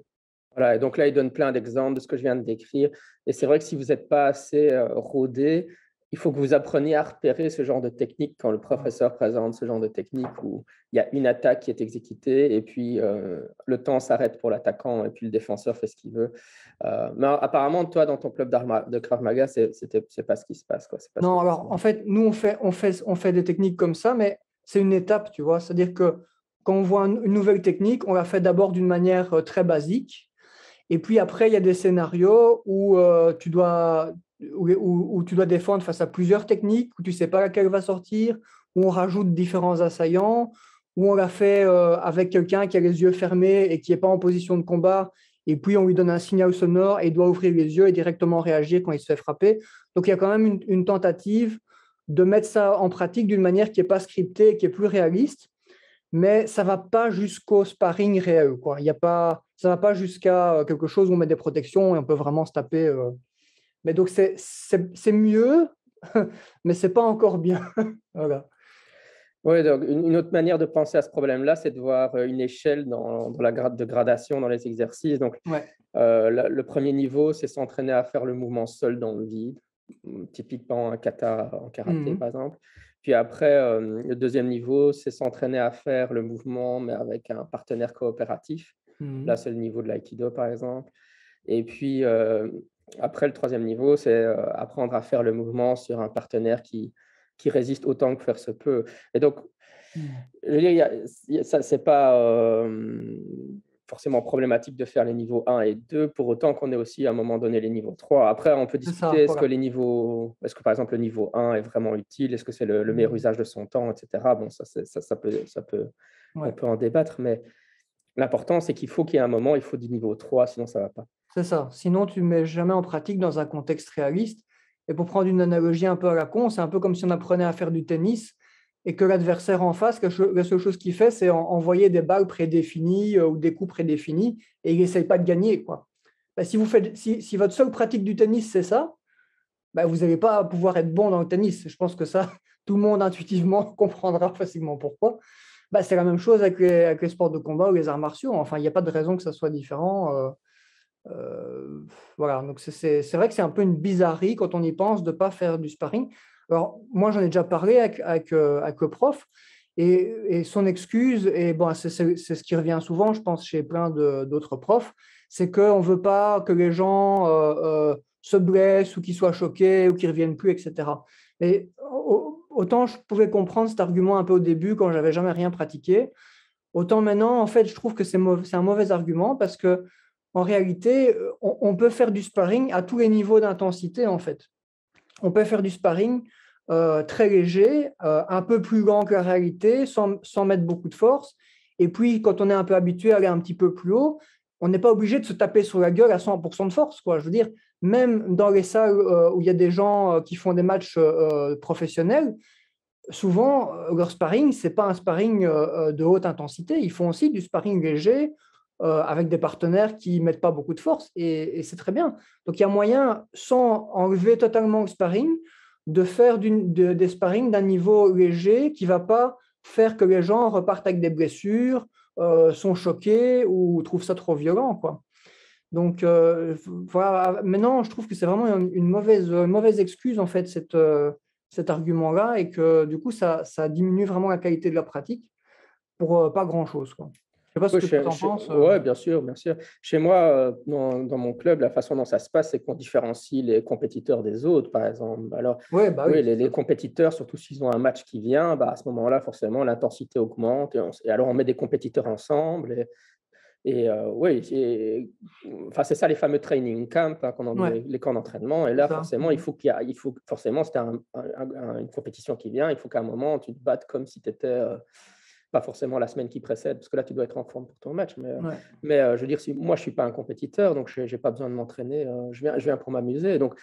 Voilà, et donc là, il donne plein d'exemples de ce que je viens de décrire. Et c'est vrai que si vous n'êtes pas assez rodé, il faut que vous appreniez à repérer ce genre de technique quand le professeur présente ce genre de technique où il y a une attaque qui est exécutée et puis le temps s'arrête pour l'attaquant et puis le défenseur fait ce qu'il veut. Mais apparemment, toi, dans ton club de Krav Maga, c'est pas ce qui se passe, quoi. Pas non, alors en fait, nous, on fait des techniques comme ça, mais c'est une étape, tu vois. C'est-à-dire que quand on voit une nouvelle technique, on la fait d'abord d'une manière très basique. Et puis après, il y a des scénarios où tu dois défendre face à plusieurs techniques, où tu ne sais pas laquelle va sortir, où on rajoute différents assaillants, où on l'a fait avec quelqu'un qui a les yeux fermés et qui n'est pas en position de combat, et puis on lui donne un signal sonore et il doit ouvrir les yeux et directement réagir quand il se fait frapper. Donc il y a quand même une tentative de mettre ça en pratique d'une manière qui n'est pas scriptée, qui est plus réaliste, mais ça ne va pas jusqu'au sparring réel, quoi. Ça ne va pas jusqu'à quelque chose où on met des protections et on peut vraiment se taper. Mais donc, c'est mieux, mais ce n'est pas encore bien. Voilà. Oui, donc une autre manière de penser à ce problème-là, c'est de voir une échelle dans la de gradation dans les exercices. Donc, le premier niveau, c'est s'entraîner à faire le mouvement seul dans le vide, typiquement un kata en karaté, par exemple. Puis après, le deuxième niveau, c'est s'entraîner à faire le mouvement, mais avec un partenaire coopératif. Là, c'est le niveau de l'aïkido, par exemple. Et puis, après, le troisième niveau, c'est apprendre à faire le mouvement sur un partenaire qui résiste autant que faire se peut. Et donc, je veux dire, ça, c'est pas forcément problématique de faire les niveaux 1 et 2, pour autant qu'on ait aussi à un moment donné les niveaux 3. Après, on peut discuter, est-ce que par exemple le niveau 1 est vraiment utile, est-ce que c'est le meilleur usage de son temps, etc. Bon, on peut en débattre, mais l'important, c'est qu'il faut qu'il y ait un moment, il faut du niveau 3, sinon ça ne va pas. C'est ça. Sinon, tu ne mets jamais en pratique dans un contexte réaliste. Et pour prendre une analogie un peu à la con, c'est un peu comme si on apprenait à faire du tennis et que l'adversaire en face, la seule chose qu'il fait, c'est envoyer des balles prédéfinies ou des coups prédéfinis et il n'essaye pas de gagner, quoi. Ben, si votre seule pratique du tennis, c'est ça, ben, vous n'allez pas pouvoir être bon dans le tennis. Je pense que ça, tout le monde intuitivement comprendra facilement pourquoi. Ben, c'est la même chose avec les sports de combat ou les arts martiaux. Enfin, il n'y a pas de raison que ça soit différent. Voilà, donc c'est vrai que c'est un peu une bizarrerie quand on y pense de ne pas faire du sparring. Alors, moi, j'en ai déjà parlé avec le prof et son excuse, et bon, c'est ce qui revient souvent, je pense, chez plein d'autres profs, c'est qu'on ne veut pas que les gens se blessent ou qu'ils soient choqués ou qu'ils ne reviennent plus, etc. Et autant je pouvais comprendre cet argument un peu au début quand je n'avais jamais rien pratiqué, autant maintenant, en fait, je trouve que c'est un mauvais argument parce que en réalité, on peut faire du sparring à tous les niveaux d'intensité, en fait. On peut faire du sparring très léger, un peu plus grand que la réalité, sans mettre beaucoup de force. Et puis, quand on est un peu habitué à aller un petit peu plus haut, on n'est pas obligé de se taper sur la gueule à 100% de force, quoi. Je veux dire, même dans les salles où il y a des gens qui font des matchs professionnels, souvent, leur sparring, ce n'est pas un sparring de haute intensité. Ils font aussi du sparring léger avec des partenaires qui ne mettent pas beaucoup de force et c'est très bien. Donc, il y a moyen, sans enlever totalement le sparring, de faire des sparring d'un niveau léger qui ne va pas faire que les gens repartent avec des blessures, sont choqués ou trouvent ça trop violent, quoi. Donc, voilà. Maintenant, je trouve que c'est vraiment une mauvaise excuse, en fait, cet argument-là, et que du coup, ça diminue vraiment la qualité de la pratique pour pas grand-chose, quoi. Je ne sais pas ce que tu en penses. Oui, bien sûr, bien sûr. Chez moi, dans mon club, la façon dont ça se passe, c'est qu'on différencie les compétiteurs des autres, par exemple. Alors, oui, les compétiteurs, surtout s'ils ont un match qui vient, à ce moment-là, forcément, l'intensité augmente. Et alors, on met des compétiteurs ensemble. Enfin, c'est ça les fameux training camps, les camps d'entraînement. Et là, forcément, forcément, c'était une compétition qui vient. Il faut qu'à un moment, tu te battes comme si tu étais pas forcément la semaine qui précède, parce que là, tu dois être en forme pour ton match. Mais je veux dire, moi, je ne suis pas un compétiteur, donc je n'ai pas besoin de m'entraîner. Je viens pour m'amuser. Donc,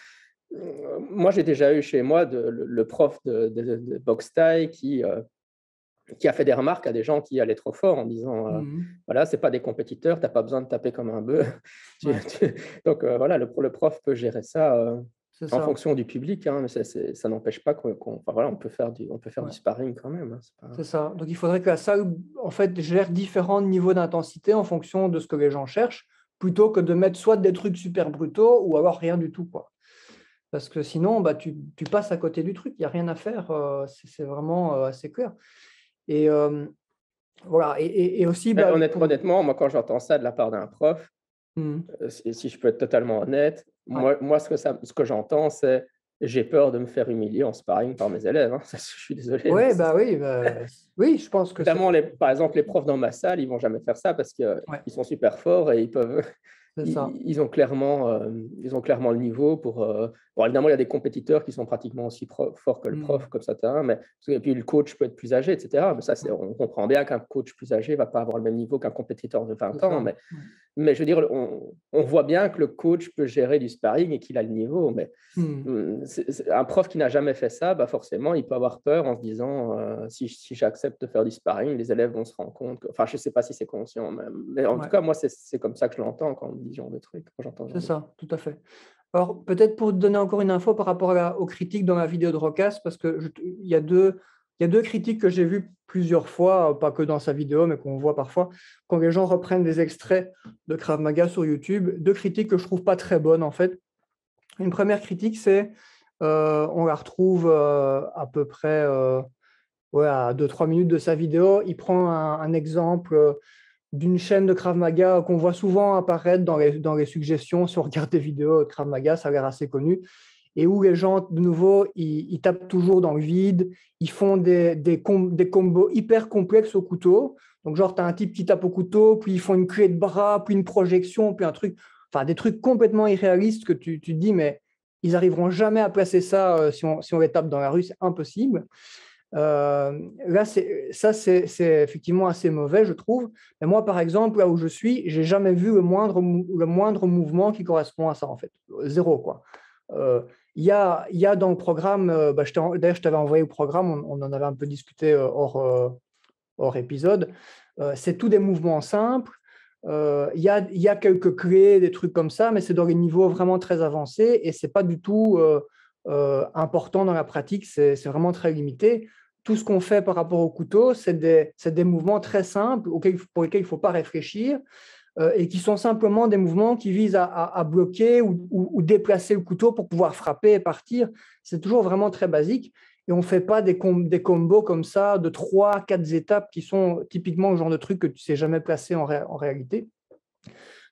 moi, j'ai déjà eu chez moi le prof de boxe thaï qui a fait des remarques à des gens qui allaient trop fort en disant voilà, ce n'est pas des compétiteurs, tu n'as pas besoin de taper comme un bœuf. Donc, voilà, le prof peut gérer ça. c'est En ça. fonction du public, hein, mais ça n'empêche pas enfin, voilà, on peut faire du Ouais. sparring quand même. Hein, C'est ça. Donc il faudrait que la salle, en fait, gère différents niveaux d'intensité en fonction de ce que les gens cherchent, plutôt que de mettre soit des trucs super brutaux ou alors rien du tout, quoi. Parce que sinon, bah, tu passes à côté du truc, il y a rien à faire, c'est vraiment, assez clair. Et voilà et aussi, bah, pour Honnêtement, moi, quand j'entends ça de la part d'un prof, mmh, si je peux être totalement honnête, ouais. moi ce que j'entends, c'est: «J'ai peur de me faire humilier en sparring par mes élèves», hein. Ça, je suis désolé, mais Ouais, bah, oui, oui, je pense que c'est évidemment, par exemple, les profs dans ma salle, ils vont jamais faire ça parce qu'ils ouais, sont super forts et ils peuvent c'est ça. ils ont clairement le niveau pour, bon, évidemment, il y a des compétiteurs qui sont pratiquement aussi forts que le Mmh, prof, comme ça, mais et puis le coach peut être plus âgé, et cetera. Mais ça, ouais, on comprend bien qu'un coach plus âgé va pas avoir le même niveau qu'un compétiteur de c'est 20 ans, ça. Ouais. mais je veux dire, on voit bien que le coach peut gérer du sparring et qu'il a le niveau, mais Mmh. un prof qui n'a jamais fait ça, bah forcément, il peut avoir peur en se disant, si j'accepte de faire du sparring, les élèves vont se rendre compte enfin, je ne sais pas si c'est conscient même, mais en tout Ouais, cas, moi, c'est comme ça que je l'entends quand on me dit ce genre de truc, quand j'entends ce c'est genre de truc. ça, tout à fait. Alors peut-être pour te donner encore une info par rapport aux critiques dans la vidéo de Rocasse, parce que il y a 2 critiques que j'ai vues plusieurs fois, pas que dans sa vidéo, mais qu'on voit parfois, quand les gens reprennent des extraits de Krav Maga sur YouTube. 2 critiques que je trouve pas très bonnes, en fait. Une première critique, c'est, on la retrouve, à peu près, ouais, à 2-3 minutes de sa vidéo. Il prend un exemple, d'une chaîne de Krav Maga qu'on voit souvent apparaître dans les suggestions. Si on regarde des vidéos de Krav Maga, ça a l'air assez connu. Et où les gens, de nouveau, ils tapent toujours dans le vide, ils font des combos hyper complexes au couteau. Donc, genre, tu as un type qui tape au couteau, puis ils font une clé de bras, puis une projection, puis un truc, enfin, des trucs complètement irréalistes que tu te dis, mais ils n'arriveront jamais à placer ça si on les tape dans la rue, c'est impossible. Là, c'est effectivement assez mauvais, je trouve. Mais moi, par exemple, là où je suis, j'ai jamais vu le moindre mouvement qui correspond à ça, en fait. Zéro, quoi. Euh, il y a dans le programme, bah, d'ailleurs, je t'avais envoyé au programme, on en avait un peu discuté hors épisode. C'est tous des mouvements simples. Il y a quelques clés, des trucs comme ça, mais c'est dans les niveaux vraiment très avancés et c'est pas du tout important dans la pratique. C'est vraiment très limité. Tout ce qu'on fait par rapport au couteau, c'est des mouvements très simples pour lesquels il ne faut pas réfléchir et qui sont simplement des mouvements qui visent à bloquer ou déplacer le couteau pour pouvoir frapper et partir. C'est toujours vraiment très basique. Et on ne fait pas des combos comme ça de 3-4 étapes qui sont typiquement le genre de truc que tu ne sais jamais placer en réalité.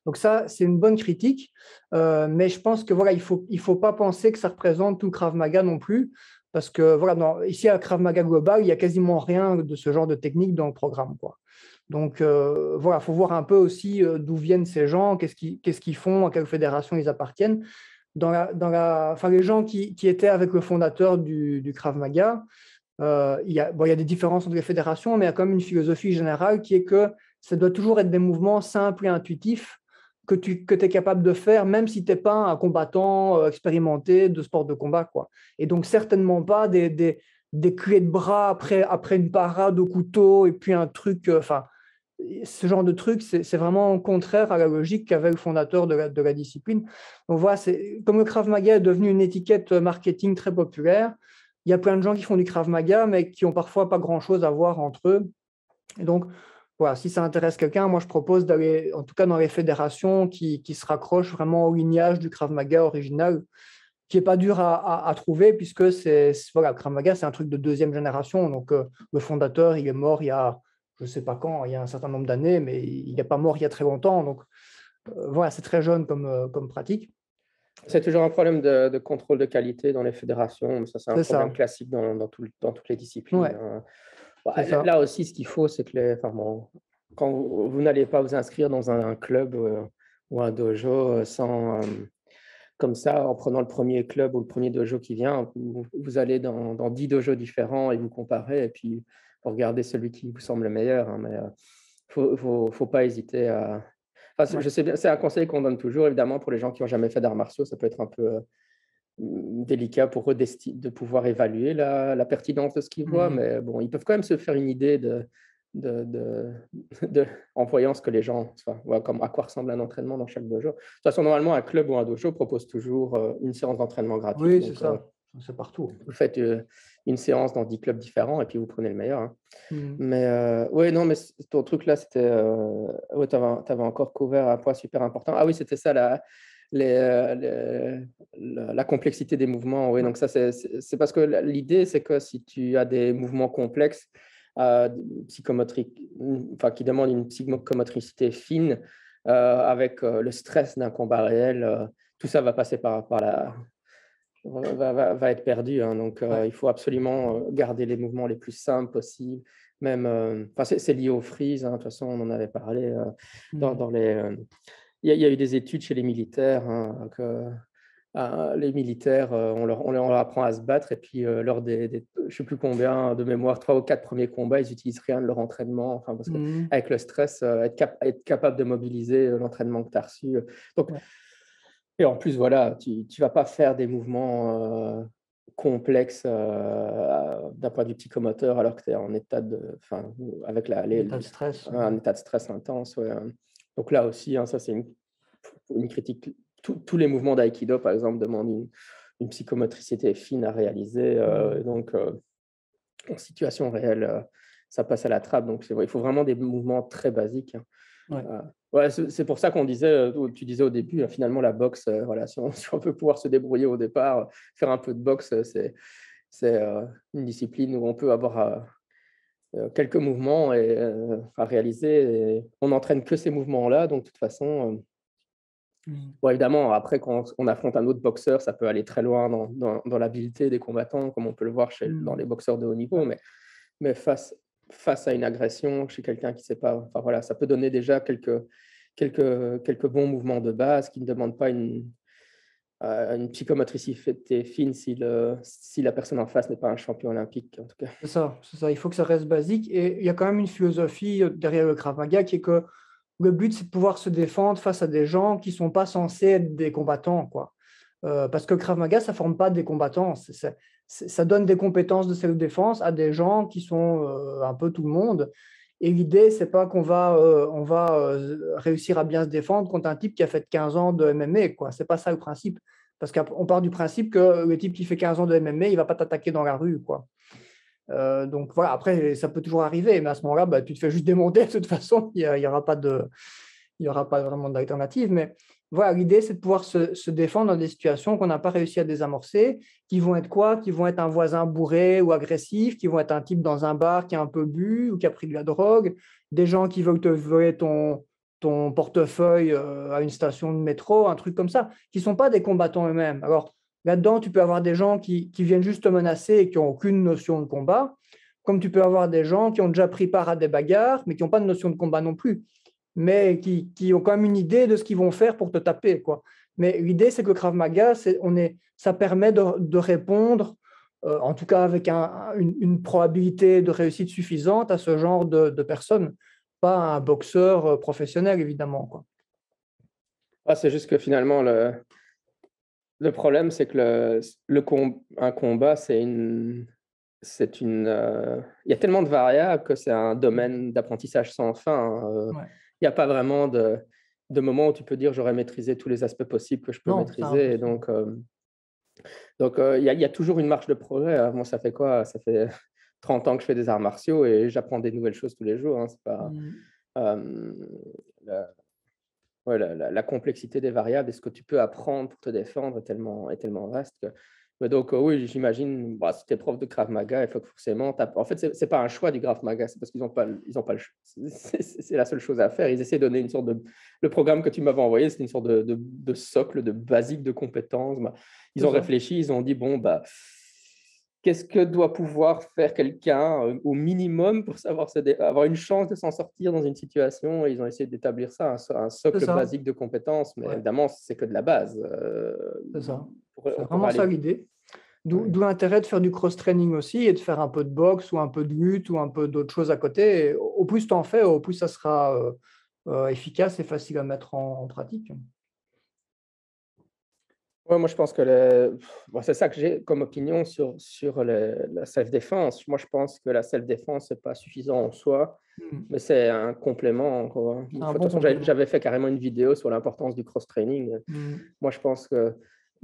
Donc ça, c'est une bonne critique. Mais je pense que voilà, il faut pas penser que ça représente tout Krav Maga non plus. Parce que voilà, ici à Krav Maga Global, il n'y a quasiment rien de ce genre de technique dans le programme, quoi. Donc voilà, il faut voir un peu aussi d'où viennent ces gens, qu'est-ce qu'ils font, à quelle fédération ils appartiennent. Enfin, les gens qui étaient avec le fondateur du Krav Maga, il y a des différences entre les fédérations, mais il y a quand même une philosophie générale qui est que ça doit toujours être des mouvements simples et intuitifs que tu es capable de faire, même si tu n'es pas un combattant expérimenté de sport de combat, quoi. Et donc, certainement pas des clés de bras après une parade au couteau et puis un truc. Enfin, ce genre de truc, c'est vraiment contraire à la logique qu'avait le fondateur de la discipline. Donc voilà, comme le Krav Maga est devenu une étiquette marketing très populaire, il y a plein de gens qui font du Krav Maga, mais qui ont parfois pas grand-chose à voir entre eux. Et donc, voilà, si ça intéresse quelqu'un, moi je propose d'aller, en tout cas dans les fédérations qui se raccrochent vraiment au lignage du Krav Maga original, qui n'est pas dur à trouver, puisque voilà, Krav Maga, c'est un truc de deuxième génération. Donc, le fondateur, il est mort il y a, je ne sais pas quand, il y a un certain nombre d'années, mais il n'est pas mort il y a très longtemps. Donc, voilà, c'est très jeune comme pratique. C'est toujours un problème de contrôle de qualité dans les fédérations, mais ça, c'est un C'est problème ça. classique dans toutes les disciplines, Ouais, hein. c'est Ouais, ça. là aussi, ce qu'il faut, c'est que enfin, bon, quand vous n'allez pas vous inscrire dans un club ou un dojo comme ça, en prenant le premier club ou le premier dojo qui vient, vous allez dans 10 dojos différents et vous comparez, et puis vous regardez celui qui vous semble le meilleur, hein, mais faut pas hésiter à... Enfin, Ouais. je sais bien, c'est un conseil qu'on donne toujours, évidemment, pour les gens qui n'ont jamais fait d'arts martiaux, ça peut être un peu délicat pour eux de pouvoir évaluer la pertinence de ce qu'ils voient, Mhm. mais bon, ils peuvent quand même se faire une idée de, de, en voyant ce que les gens, voilà, comme à quoi ressemble un entraînement dans chaque dojo. De toute façon, normalement, un club ou un dojo propose toujours une séance d'entraînement gratuite. Oui, c'est Donc, ça. C'est partout. vous faites une séance dans 10 clubs différents et puis vous prenez le meilleur. Hein. Mm. Mais ouais, non, mais ton truc là, c'était. Ouais, tu avais encore couvert un point super important. Ah oui, c'était ça, la complexité des mouvements. Oui, donc ça, c'est parce que l'idée, c'est que si tu as des mouvements complexes, psychomotriques, enfin, qui demandent une psychomotricité fine, avec le stress d'un combat réel, tout ça va passer par va être perdu. Hein. Donc, Ouais. il faut absolument garder les mouvements les plus simples possibles. Même, c'est lié au freeze. Hein. De toute façon, on en avait parlé dans les. Il y a eu des études chez les militaires hein, que les militaires, on leur apprend à se battre et puis lors je ne sais plus combien de mémoire, 3 ou 4 premiers combats, ils n'utilisent rien de leur entraînement. Enfin, parce qu'avec le stress, être capable de mobiliser l'entraînement que tu as reçu. Donc, Ouais. et en plus, voilà, tu ne vas pas faire des mouvements complexes d'un point de vue psychomoteur alors que tu es en état avec État de stress. un état de stress intense. Ouais. Donc là aussi, hein, ça c'est une critique. Tous les mouvements d'aïkido, par exemple, demandent une psychomotricité fine à réaliser. Donc, en situation réelle, ça passe à la trappe. Donc, il faut vraiment des mouvements très basiques. Hein. Ouais. Ouais, c'est pour ça qu'on disait, tu disais au début, finalement, la boxe, voilà, si on veut pouvoir se débrouiller au départ, faire un peu de boxe, c'est une discipline où on peut avoir quelques mouvements à réaliser. Et on n'entraîne que ces mouvements-là, donc de toute façon, bon, évidemment, après, quand on affronte un autre boxeur, ça peut aller très loin dans l'habileté des combattants, comme on peut le voir dans les boxeurs de haut niveau, mais face à une agression chez quelqu'un qui ne sait pas, enfin voilà, ça peut donner déjà quelques bons mouvements de base qui ne demandent pas une psychomotricité fine si la personne en face n'est pas un champion olympique, en tout cas. C'est ça, c'est ça. Il faut que ça reste basique. Et il y a quand même une philosophie derrière le Krav Maga qui est que le but, c'est de pouvoir se défendre face à des gens qui ne sont pas censés être des combattants, quoi. Parce que le Krav Maga, ça ne forme pas des combattants. Ça donne des compétences de self-défense à des gens qui sont un peu tout le monde. Et l'idée, ce n'est pas qu'on va, réussir à bien se défendre contre un type qui a fait 15 ans de MMA, quoi. Ce n'est pas ça le principe. Parce qu'on part du principe que le type qui fait 15 ans de MMA, il ne va pas t'attaquer dans la rue, quoi. Donc voilà, après, ça peut toujours arriver, mais à ce moment-là, bah, tu te fais juste démonter de toute façon, il n'y aura pas vraiment d'alternative. Mais voilà, l'idée, c'est de pouvoir se défendre dans des situations qu'on n'a pas réussi à désamorcer, qui vont être quoi? Qui vont être un voisin bourré ou agressif, qui vont être un type dans un bar qui a un peu bu ou qui a pris de la drogue, des gens qui veulent te voler ton portefeuille à une station de métro, un truc comme ça, qui ne sont pas des combattants eux-mêmes. Alors, là-dedans, tu peux avoir des gens qui viennent juste te menacer et qui n'ont aucune notion de combat, comme tu peux avoir des gens qui ont déjà pris part à des bagarres, mais qui n'ont pas de notion de combat non plus, mais qui ont quand même une idée de ce qu'ils vont faire pour te taper, quoi. Mais l'idée, c'est que le Krav Maga, ça permet de répondre, en tout cas avec une probabilité de réussite suffisante à ce genre de personnes, pas un boxeur professionnel, évidemment, quoi. C'est juste que finalement, le problème, c'est que un combat, il y a tellement de variables que c'est un domaine d'apprentissage sans fin. Ouais. Il n'y a pas vraiment de moment où tu peux dire j'aurais maîtrisé tous les aspects possibles que je peux Non, c'est maîtriser. Et impossible. donc il y a toujours une marge de progrès. Hein. Moi, ça fait quoi? Ça fait 30 ans que je fais des arts martiaux et j'apprends des nouvelles choses tous les jours. Hein. C'est pas, euh, la complexité des variables et ce que tu peux apprendre pour te défendre est tellement vaste. Mais donc, oui, j'imagine, si tu es prof de Krav Maga, il faut que forcément. En fait, ce n'est pas un choix du Krav Maga, c'est parce qu'ils n'ont pas le choix. C'est la seule chose à faire. Ils essaient de donner une sorte de. Le programme que tu m'avais envoyé, c'était une sorte de socle, de basique de compétences. Ils ont réfléchi, ils ont dit bon, qu'est-ce que doit pouvoir faire quelqu'un au minimum pour savoir avoir une chance de s'en sortir dans une situation? Et ils ont essayé d'établir ça, un socle basique de compétences, mais évidemment, c'est que de la base. C'est ça. Pour C'est vraiment ça aller. l'idée. D'où l'intérêt de faire du cross-training aussi et de faire un peu de boxe ou un peu de lutte ou un peu d'autres choses à côté. Et au plus tu en fais, au plus ça sera efficace et facile à mettre en pratique. Ouais, moi, je pense que c'est ça que j'ai comme opinion sur la self-défense. Moi, je pense que la self-défense, ce n'est pas suffisant en soi. Mais c'est un complément, quoi. De toute façon, j'avais fait carrément une vidéo sur l'importance du cross-training. Moi, je pense que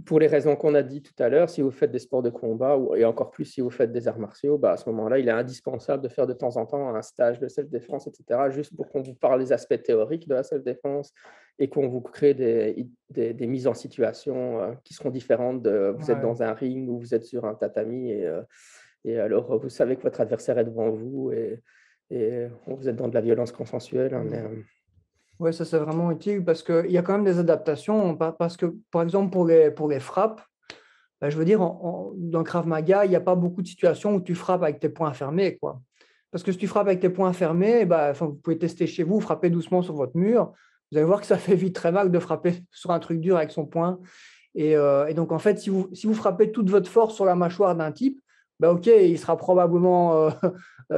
pour les raisons qu'on a dit tout à l'heure, si vous faites des sports de combat, et encore plus si vous faites des arts martiaux, à ce moment-là, il est indispensable de faire de temps en temps un stage de self-défense, etc., juste pour qu'on vous parle des aspects théoriques de la self-défense et qu'on vous crée des mises en situation qui seront différentes de vous êtes dans un ring ou vous êtes sur un tatami et alors vous savez que votre adversaire est devant vous et vous êtes dans de la violence consensuelle. Oui, ça c'est vraiment utile parce qu'il y a quand même des adaptations. Parce que, par exemple, pour les frappes, je veux dire, dans le Krav Maga, il n'y a pas beaucoup de situations où tu frappes avec tes poings fermés, quoi. Parce que si tu frappes avec tes poings fermés, vous pouvez tester chez vous, frapper doucement sur votre mur. Vous allez voir que ça fait vite très mal de frapper sur un truc dur avec son poing. Et donc, en fait, si vous frappez toute votre force sur la mâchoire d'un type, OK, il sera probablement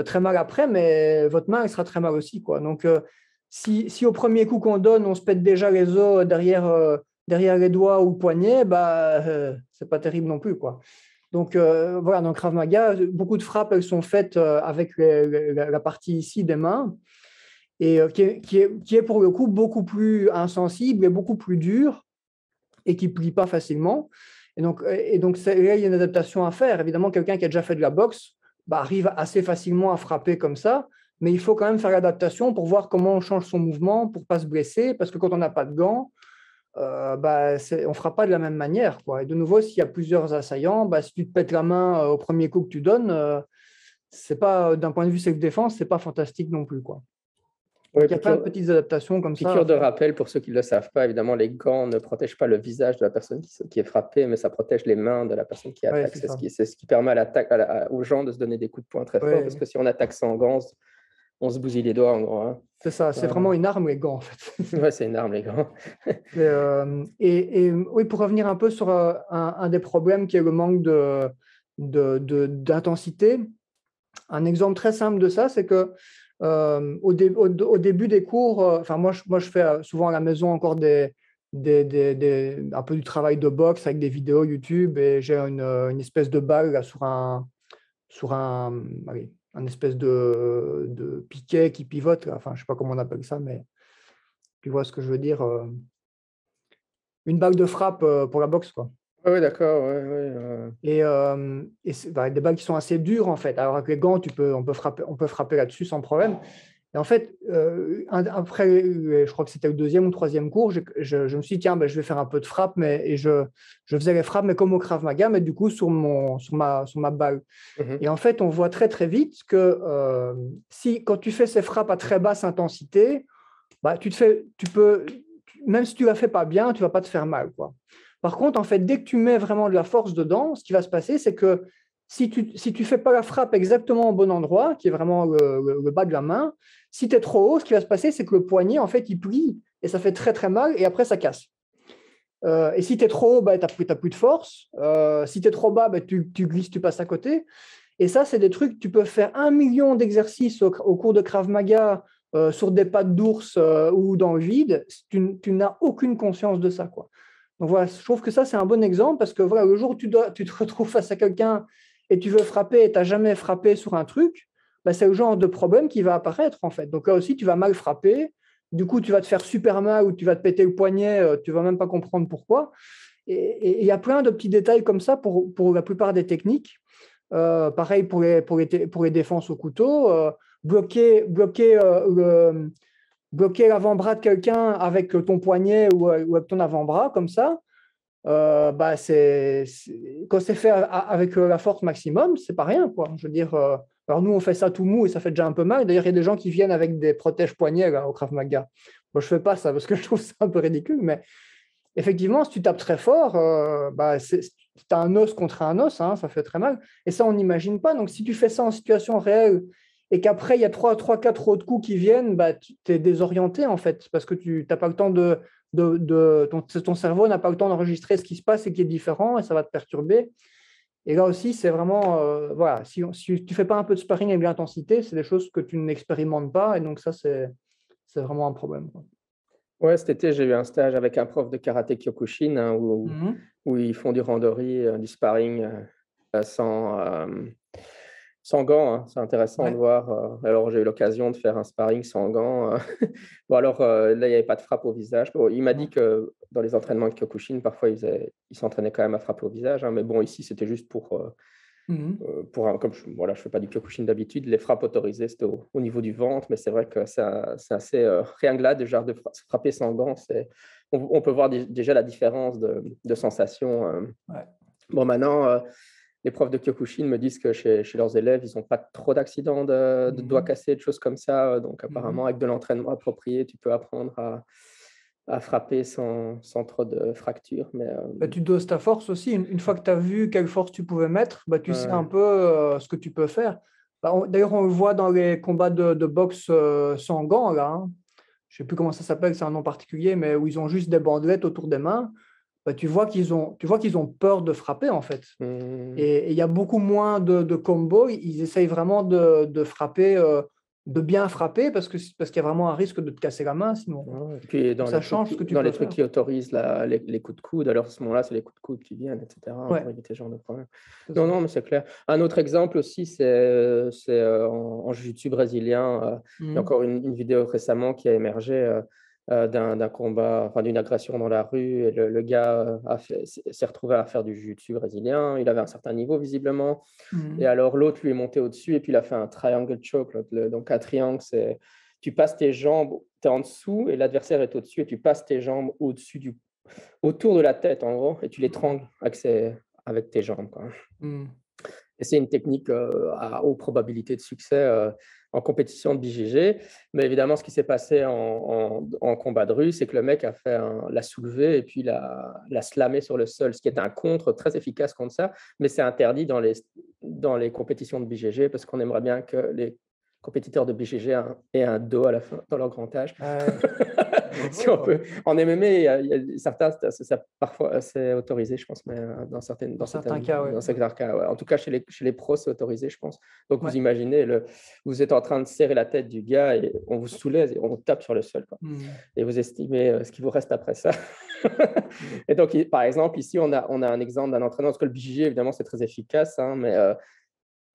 très mal après, mais votre main, elle sera très mal aussi, quoi. Donc, si au premier coup qu'on donne, on se pète déjà les os derrière les doigts ou le poignet, c'est pas terrible non plus, quoi. Donc, voilà, dans le Krav Maga, beaucoup de frappes, elles sont faites avec la partie ici des mains, et qui est pour le coup beaucoup plus insensible et beaucoup plus dure, et qui ne plie pas facilement. Et donc là, il y a une adaptation à faire. Évidemment, quelqu'un qui a déjà fait de la boxe arrive assez facilement à frapper comme ça, mais il faut quand même faire l'adaptation pour voir comment on change son mouvement pour ne pas se blesser, parce que quand on n'a pas de gants, on ne fera pas de la même manière, quoi. Et de nouveau, s'il y a plusieurs assaillants, si tu te pètes la main au premier coup que tu donnes, c'est pas, d'un point de vue self-défense, c'est pas fantastique non plus, quoi. Donc, il y a plein de petites adaptations comme ça. Piqûre de rappel, pour ceux qui ne le savent pas, évidemment, les gants ne protègent pas le visage de la personne qui est frappée, mais ça protège les mains de la personne qui attaque. C'est ce qui permet aux gens de se donner des coups de poing très forts, parce que si on attaque sans gants, on se bousille les doigts, en gros. Hein. C'est ça, c'est vraiment une arme, les gants, en fait. Ouais, c'est une arme, les gants. et oui, pour revenir un peu sur un des problèmes qui est le manque d'intensité, un exemple très simple de ça, c'est que au début des cours, moi je fais souvent à la maison encore un peu du travail de boxe avec des vidéos YouTube, et j'ai une espèce de balle là, sur un espèce de piquet qui pivote là. Enfin, je sais pas comment on appelle ça, mais tu vois ce que je veux dire, une balle de frappe pour la boxe, quoi. Oui, d'accord. Et c'est des balles qui sont assez dures, en fait. Alors avec les gants, on peut frapper là-dessus sans problème. Et en fait, après, je crois que c'était le deuxième ou troisième cours, je me suis dit, tiens, je vais faire un peu de frappe, et je faisais les frappes, mais comme au Krav Maga, mais du coup sur ma balle. Et en fait, on voit très très vite que quand tu fais ces frappes à très basse intensité, même si tu la fais pas bien, tu vas pas te faire mal, quoi. Par contre, en fait, dès que tu mets vraiment de la force dedans, ce qui va se passer, c'est que si tu fais pas la frappe exactement au bon endroit, qui est vraiment le bas de la main, si tu es trop haut, ce qui va se passer, c'est que le poignet, en fait, il plie et ça fait très très mal, et après ça casse. Et si tu es trop haut, tu n'as plus de force. Si tu es trop bas, tu glisses, tu passes à côté. Et ça, c'est des trucs, tu peux faire 1 million d'exercices au cours de Krav Maga, sur des pattes d'ours ou dans le vide. Tu n'as aucune conscience de ça, quoi. Donc voilà, je trouve que ça, c'est un bon exemple, parce que voilà, le jour où tu te retrouves face à quelqu'un et tu veux frapper et tu n'as jamais frappé sur un truc, c'est le genre de problème qui va apparaître, en fait. Donc là aussi, tu vas mal frapper. Du coup, tu vas te faire super mal ou tu vas te péter le poignet, tu ne vas même pas comprendre pourquoi. Et il y a plein de petits détails comme ça pour la plupart des techniques. Pareil pour les défenses au couteau. Bloquer l'avant-bras de quelqu'un avec ton poignet ou avec ton avant-bras, comme ça, quand c'est fait avec la force maximum, c'est pas rien, quoi. Je veux dire, alors nous, on fait ça tout mou et ça fait déjà un peu mal. D'ailleurs, il y a des gens qui viennent avec des protèges-poignets là, au Krav Maga. Moi, je fais pas ça parce que je trouve ça un peu ridicule, mais effectivement, si tu tapes très fort, tu as un os contre un os, hein, ça fait très mal. Et ça, on n'imagine pas. Donc, si tu fais ça en situation réelle et qu'après, il y a 3-4 autres coups qui viennent, tu es désorienté, en fait, parce que tu n'as pas le temps ton cerveau n'a pas le temps d'enregistrer ce qui se passe et qui est différent, et ça va te perturber. Et là aussi, c'est vraiment, voilà, si tu ne fais pas un peu de sparring avec l'intensité, c'est des choses que tu n'expérimentes pas, et donc ça, c'est vraiment un problème, quoi. Ouais, cet été, j'ai eu un stage avec un prof de karaté Kyokushin, hein, où ils font du randori, du sparring sans Sans gants, hein, c'est intéressant de voir. Alors, j'ai eu l'occasion de faire un sparring sans gants. Bon, alors là, il n'y avait pas de frappe au visage. Bon, il m'a dit que dans les entraînements de Kyokushin, parfois, il s'entraînait quand même à frapper au visage. Hein, mais bon, ici, c'était juste comme je ne fais pas du Kyokushin d'habitude, les frappes autorisées, c'était au niveau du ventre. Mais c'est vrai que c'est assez. Rien que là, déjà, de frapper sans gants, on peut voir déjà la différence de sensation. Bon, maintenant. Les profs de Kyokushin me disent que chez leurs élèves, ils n'ont pas trop d'accidents de doigts cassés, de choses comme ça. Donc, apparemment, avec de l'entraînement approprié, tu peux apprendre à frapper sans trop de fractures. Mais, tu doses ta force aussi. Une fois que tu as vu quelle force tu pouvais mettre, tu sais un peu ce que tu peux faire. D'ailleurs, on le voit dans les combats de boxe sans gants, là. Hein. Je ne sais plus comment ça s'appelle, c'est un nom particulier, mais où ils ont juste des bandelettes autour des mains. Tu vois qu'ils ont peur de frapper, en fait. Et il y a beaucoup moins de combos. Ils essayent vraiment de frapper, de bien frapper, parce qu'il y a vraiment un risque de te casser la main, sinon. Et puis, ça change ce que tu dans peux les trucs faire. qui autorisent les coups de coude, alors à ce moment-là, c'est les coups de coude qui viennent, etc. Pour éviter ce genre de problème. Non, mais c'est clair. Un autre exemple aussi, c'est en jiu-jitsu brésilien. Il y a encore une vidéo récemment qui a émergé d'un combat, enfin d'une agression dans la rue. Et le gars s'est retrouvé à faire du jiu-jitsu brésilien. Il avait un certain niveau, visiblement. Et alors, l'autre lui est monté au-dessus et puis il a fait un triangle choke. Donc, un triangle, c'est tu passes tes jambes, tu es en dessous et l'adversaire est au-dessus et tu passes tes jambes autour de la tête, en gros, et tu l'étrangles avec tes jambes, quoi. Et c'est une technique à haute probabilité de succès en compétition de BJJ. Mais évidemment, ce qui s'est passé en combat de rue, c'est que le mec l'a soulevé et puis l'a slamé sur le sol, ce qui est un contre très efficace contre ça. Mais c'est interdit dans les compétitions de BJJ parce qu'on aimerait bien que les compétiteurs de BJJ aient un dos à la fin dans leur grand âge. Si on peut. En MMA, il y a certains, parfois c'est autorisé, je pense, mais dans certains cas. Ouais. En tout cas, chez les pros, c'est autorisé, je pense. Donc, vous imaginez, vous êtes en train de serrer la tête du gars et on vous soulève et on vous tape sur le sol. Quoi. Et vous estimez ce qui vous reste après ça. Et donc, par exemple, ici, on a un exemple d'un entraîneur, parce que le BJJ, évidemment, c'est très efficace, hein, mais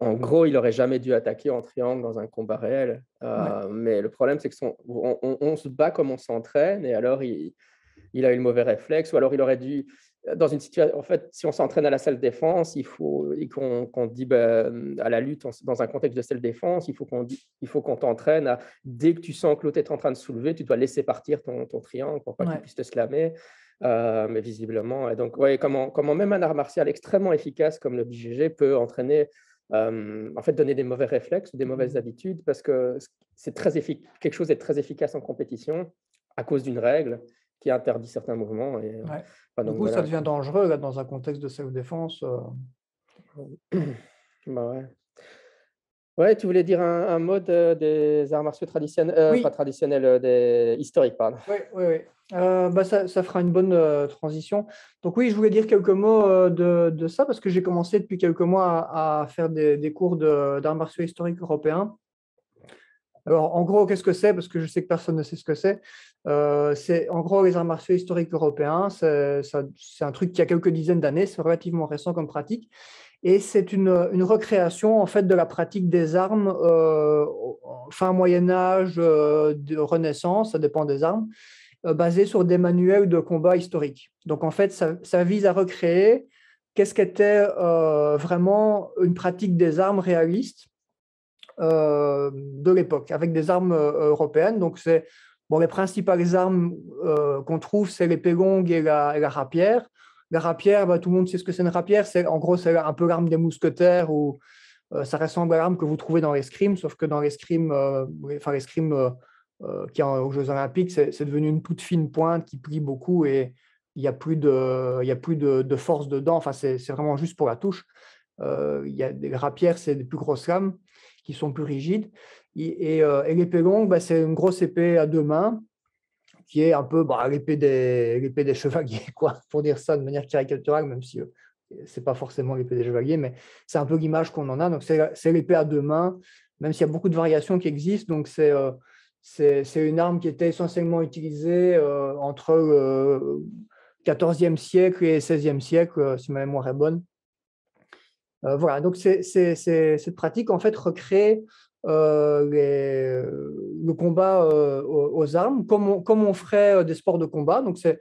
en gros, il n'aurait jamais dû attaquer en triangle dans un combat réel. Mais le problème, c'est qu'on se bat comme on s'entraîne et alors il a eu le mauvais réflexe ou alors il aurait dû, dans une situation, en fait, si on s'entraîne à la self-défense, il faut qu'on dit à la lutte dans un contexte de self-défense, il faut qu'on t'entraîne dès que tu sens que l'autre est en train de soulever, tu dois laisser partir ton triangle pour pas qu'il puisse te slammer. Mais visiblement, et donc, comment même un art martial extrêmement efficace comme le BJJ peut entraîner en fait, donner des mauvais réflexes ou des mauvaises habitudes parce que quelque chose est très efficace en compétition à cause d'une règle qui interdit certains mouvements. Et, du coup, ça devient dangereux là, dans un contexte de self-défense. Ouais, tu voulais dire un mot des arts martiaux traditionnels, pas traditionnels, historiques, pardon. Oui. Ça fera une bonne transition. Donc oui, je voulais dire quelques mots de ça parce que j'ai commencé depuis quelques mois à faire des cours d'arts martiaux historiques européens. Alors, en gros, qu'est-ce que c'est? Parce que je sais que personne ne sait ce que c'est. En gros, les arts martiaux historiques européens, c'est un truc qui a quelques dizaines d'années, c'est relativement récent comme pratique. Et c'est une recréation en fait de la pratique des armes fin Moyen-Âge, de Renaissance, ça dépend des armes, basée sur des manuels de combat historiques. Donc en fait, ça vise à recréer qu'est-ce qu'était vraiment une pratique des armes réalistes de l'époque, avec des armes européennes. Donc les principales armes qu'on trouve, c'est l'épée longue et la rapière. La rapière, tout le monde sait ce que c'est une rapière. En gros, c'est un peu l'arme des mousquetaires ou ça ressemble à l'arme que vous trouvez dans l'escrime, sauf que dans l'escrime, l'escrime qui est aux Jeux Olympiques, c'est devenu une toute fine pointe qui plie beaucoup et il n'y a plus de force dedans. Enfin, c'est vraiment juste pour la touche. Les rapières, c'est des plus grosses lames qui sont plus rigides. Et l'épée longue, c'est une grosse épée à deux mains qui est un peu l'épée des chevaliers, quoi, pour dire ça de manière caricaturale, même si ce n'est pas forcément l'épée des chevaliers, mais c'est un peu l'image qu'on en a. Donc, c'est l'épée à deux mains, même s'il y a beaucoup de variations qui existent. Donc, c'est une arme qui était essentiellement utilisée entre le XIVe siècle et le XVIe siècle, si ma mémoire est bonne. Voilà, donc cette pratique, en fait, recrée le combat aux armes, comme on ferait des sports de combat. Donc, c'est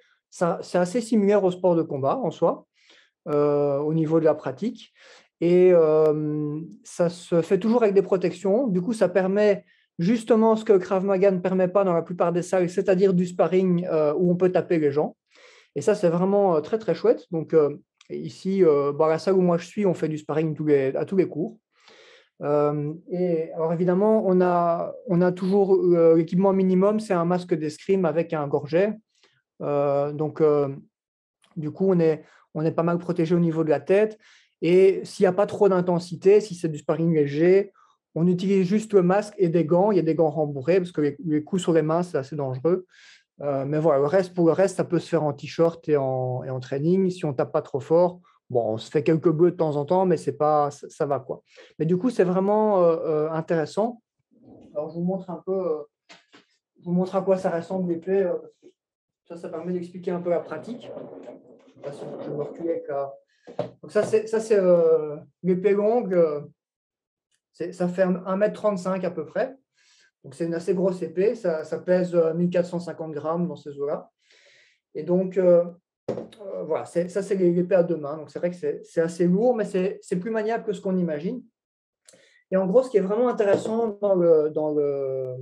assez similaire au sport de combat en soi, au niveau de la pratique. Et ça se fait toujours avec des protections. Du coup, ça permet justement ce que le Krav Maga ne permet pas dans la plupart des salles, c'est-à-dire du sparring où on peut taper les gens. Et ça, c'est vraiment très, très chouette. Donc, ici, à la salle où moi je suis, on fait du sparring à tous les cours. Et alors, évidemment, on a toujours l'équipement minimum, c'est un masque d'escrime avec un gorget. Donc, du coup, on est pas mal protégé au niveau de la tête. Et s'il n'y a pas trop d'intensité, si c'est du sparring léger, on utilise juste le masque et des gants. Il y a des gants rembourrés parce que les coups sur les mains, c'est assez dangereux. Mais voilà, pour le reste, ça peut se faire en t-shirt et en training. Si on ne tape pas trop fort, bon, on se fait quelques bleus de temps en temps, mais ça va, quoi. Mais du coup, c'est vraiment intéressant. Alors, je vous montre un peu, je vous montre à quoi ça ressemble l'épée. Ça permet d'expliquer un peu la pratique. Je vais me reculer avec la... Donc ça, c'est l'épée longue. Ça fait 1,35 m à peu près. Donc, c'est une assez grosse épée. Ça pèse 1450 grammes dans ces eaux-là. Et donc, voilà, ça, c'est l'épée à 2 mains. Donc, c'est vrai que c'est assez lourd, mais c'est plus maniable que ce qu'on imagine. Et en gros, ce qui est vraiment intéressant dans le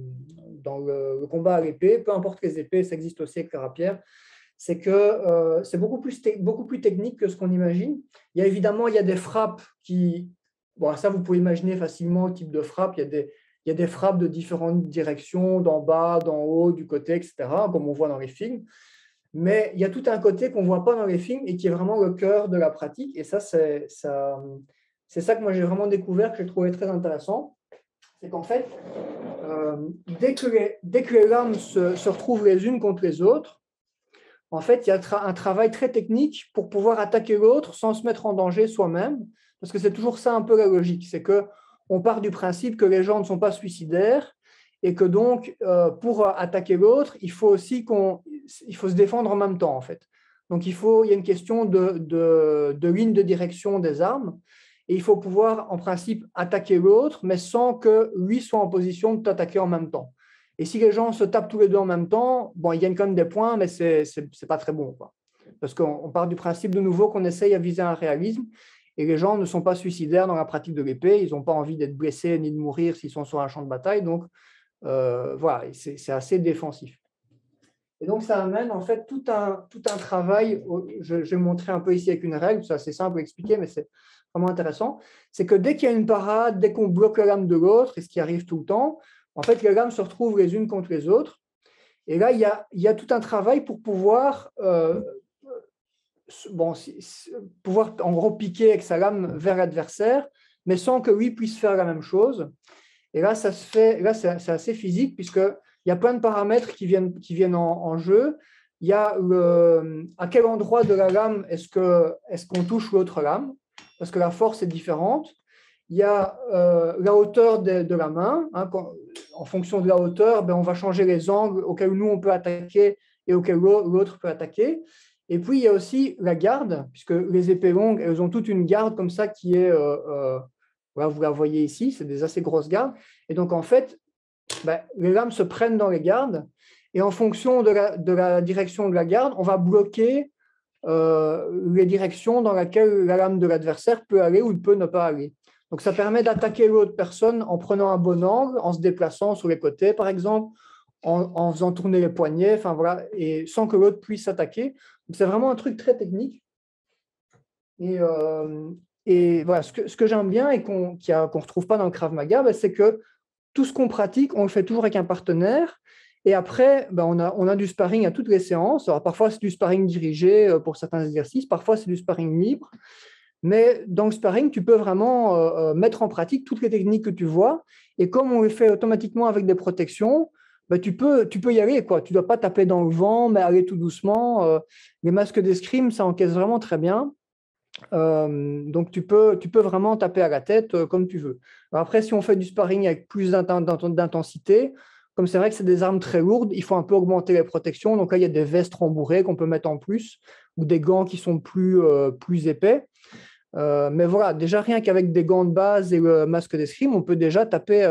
combat à l'épée, peu importe les épées, ça existe aussi avec la rapière, c'est que c'est beaucoup plus technique que ce qu'on imagine. Il y a des frappes qui... Bon, ça, vous pouvez imaginer facilement le type de frappe. Il y a des frappes de différentes directions, d'en bas, d'en haut, du côté, etc., comme on voit dans les films. Mais il y a tout un côté qu'on ne voit pas dans les films et qui est vraiment le cœur de la pratique. Et ça, c'est ça que moi, j'ai vraiment découvert, que j'ai trouvé très intéressant. C'est qu'en fait, dès que les lames se retrouvent les unes contre les autres, en fait, il y a un travail très technique pour pouvoir attaquer l'autre sans se mettre en danger soi-même. Parce que c'est toujours ça un peu la logique. C'est qu'on part du principe que les gens ne sont pas suicidaires et que donc, pour attaquer l'autre, il faut aussi il faut se défendre en même temps, en fait. Donc, il y a une question de ligne de direction des armes. Et il faut pouvoir, en principe, attaquer l'autre, mais sans que lui soit en position de t'attaquer en même temps. Et si les gens se tapent tous les deux en même temps, bon, ils gagnent quand même des points, mais c'est pas très bon, quoi. Parce qu'on part du principe de nouveau qu'on essaye à viser un réalisme. Et les gens ne sont pas suicidaires dans la pratique de l'épée. Ils n'ont pas envie d'être blessés ni de mourir s'ils sont sur un champ de bataille. Donc, voilà, c'est assez défensif. Et donc, ça amène en fait tout un travail. Je vais montrer un peu ici avec une règle. C'est assez simple à expliquer, mais c'est vraiment intéressant. C'est que dès qu'il y a une parade, dès qu'on bloque la lame de l'autre, et ce qui arrive tout le temps, en fait, les lames se retrouvent les unes contre les autres. Et là, il y a tout un travail pour pouvoir, pouvoir en gros piquer avec sa lame vers l'adversaire, mais sans que lui puisse faire la même chose. Et là, ça se fait. Là, c'est assez physique puisqu'il y a plein de paramètres qui viennent en jeu. Il y a à quel endroit de la lame est-ce qu'on touche l'autre lame, parce que la force est différente. Il y a la hauteur de la main. Hein, en fonction de la hauteur, on va changer les angles auxquels nous, on peut attaquer et auxquels l'autre peut attaquer. Et puis, il y a aussi la garde, puisque les épées longues, elles ont toute une garde comme ça qui est... voilà, vous la voyez ici, c'est des assez grosses gardes. Et donc, en fait, les lames se prennent dans les gardes. Et en fonction de la direction de la garde, on va bloquer les directions dans lesquelles la lame de l'adversaire peut aller ou peut ne pas aller. Donc, ça permet d'attaquer l'autre personne en prenant un bon angle, en se déplaçant sur les côtés, par exemple, en faisant tourner les poignets, enfin voilà, et sans que l'autre puisse s'attaquer. Donc, c'est vraiment un truc très technique. Et voilà, ce que j'aime bien et qu'on ne retrouve pas dans le Krav Maga, c'est que tout ce qu'on pratique, on le fait toujours avec un partenaire. Et après, on a du sparring à toutes les séances. Alors, parfois, c'est du sparring dirigé pour certains exercices. Parfois, c'est du sparring libre. Mais dans le sparring, tu peux vraiment mettre en pratique toutes les techniques que tu vois. Et comme on les fait automatiquement avec des protections, tu peux y aller, quoi. Tu ne dois pas taper dans le vent, mais aller tout doucement. Les masques d'escrime, ça encaisse vraiment très bien. Donc, tu peux vraiment taper à la tête comme tu veux. Alors après, si on fait du sparring avec plus d'intensité, comme c'est vrai que c'est des armes très lourdes, il faut un peu augmenter les protections. Donc là, il y a des vestes rembourrées qu'on peut mettre en plus ou des gants qui sont plus épais. Mais voilà, déjà rien qu'avec des gants de base et le masque d'escrime, on peut déjà taper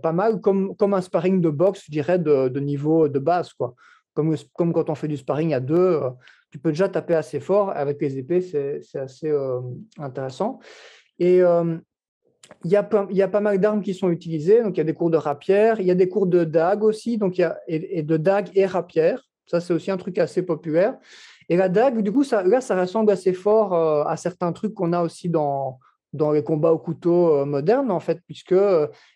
pas mal, comme un sparring de boxe, je dirais, de niveau de base, quoi. Comme quand on fait du sparring à deux, tu peux déjà taper assez fort. Avec les épées, c'est assez intéressant. Et il y a pas mal d'armes qui sont utilisées. Donc, il y a des cours de rapière, il y a des cours de dague aussi, donc et de dague et rapière. Ça, c'est aussi un truc assez populaire. Et la dague, du coup, ça ressemble assez fort à certains trucs qu'on a aussi dans les combats au couteau modernes, en fait, puisque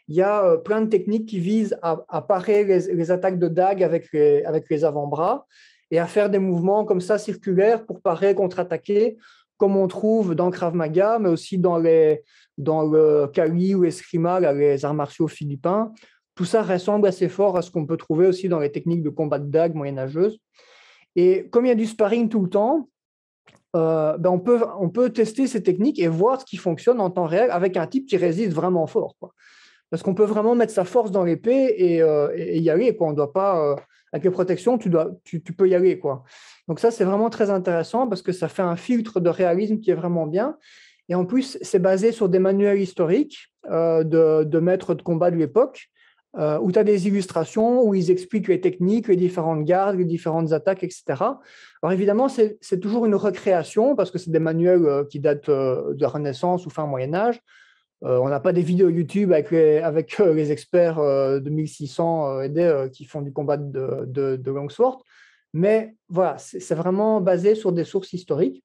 il y a plein de techniques qui visent à parer les attaques de dague avec les avant-bras et à faire des mouvements comme ça circulaires pour parer, contre-attaquer, comme on trouve dans le Krav Maga, mais aussi dans le Kali ou Eskrima, les arts martiaux philippins. Tout ça ressemble assez fort à ce qu'on peut trouver aussi dans les techniques de combat de dague moyenâgeuses. Et comme il y a du sparring tout le temps, on peut tester ces techniques et voir ce qui fonctionne en temps réel avec un type qui résiste vraiment fort, quoi. Parce qu'on peut vraiment mettre sa force dans l'épée et y aller, quoi. On doit pas, avec les protections, tu peux y aller, quoi. Donc ça, c'est vraiment très intéressant parce que ça fait un filtre de réalisme qui est vraiment bien. Et en plus, c'est basé sur des manuels historiques de maîtres de combat de l'époque, où tu as des illustrations où ils expliquent les techniques, les différentes gardes, les différentes attaques, etc. Alors évidemment, c'est toujours une recréation parce que c'est des manuels qui datent de la Renaissance ou fin Moyen-Âge. On n'a pas des vidéos YouTube avec les experts de 1600 qui font du combat de longsword. Mais voilà, c'est vraiment basé sur des sources historiques.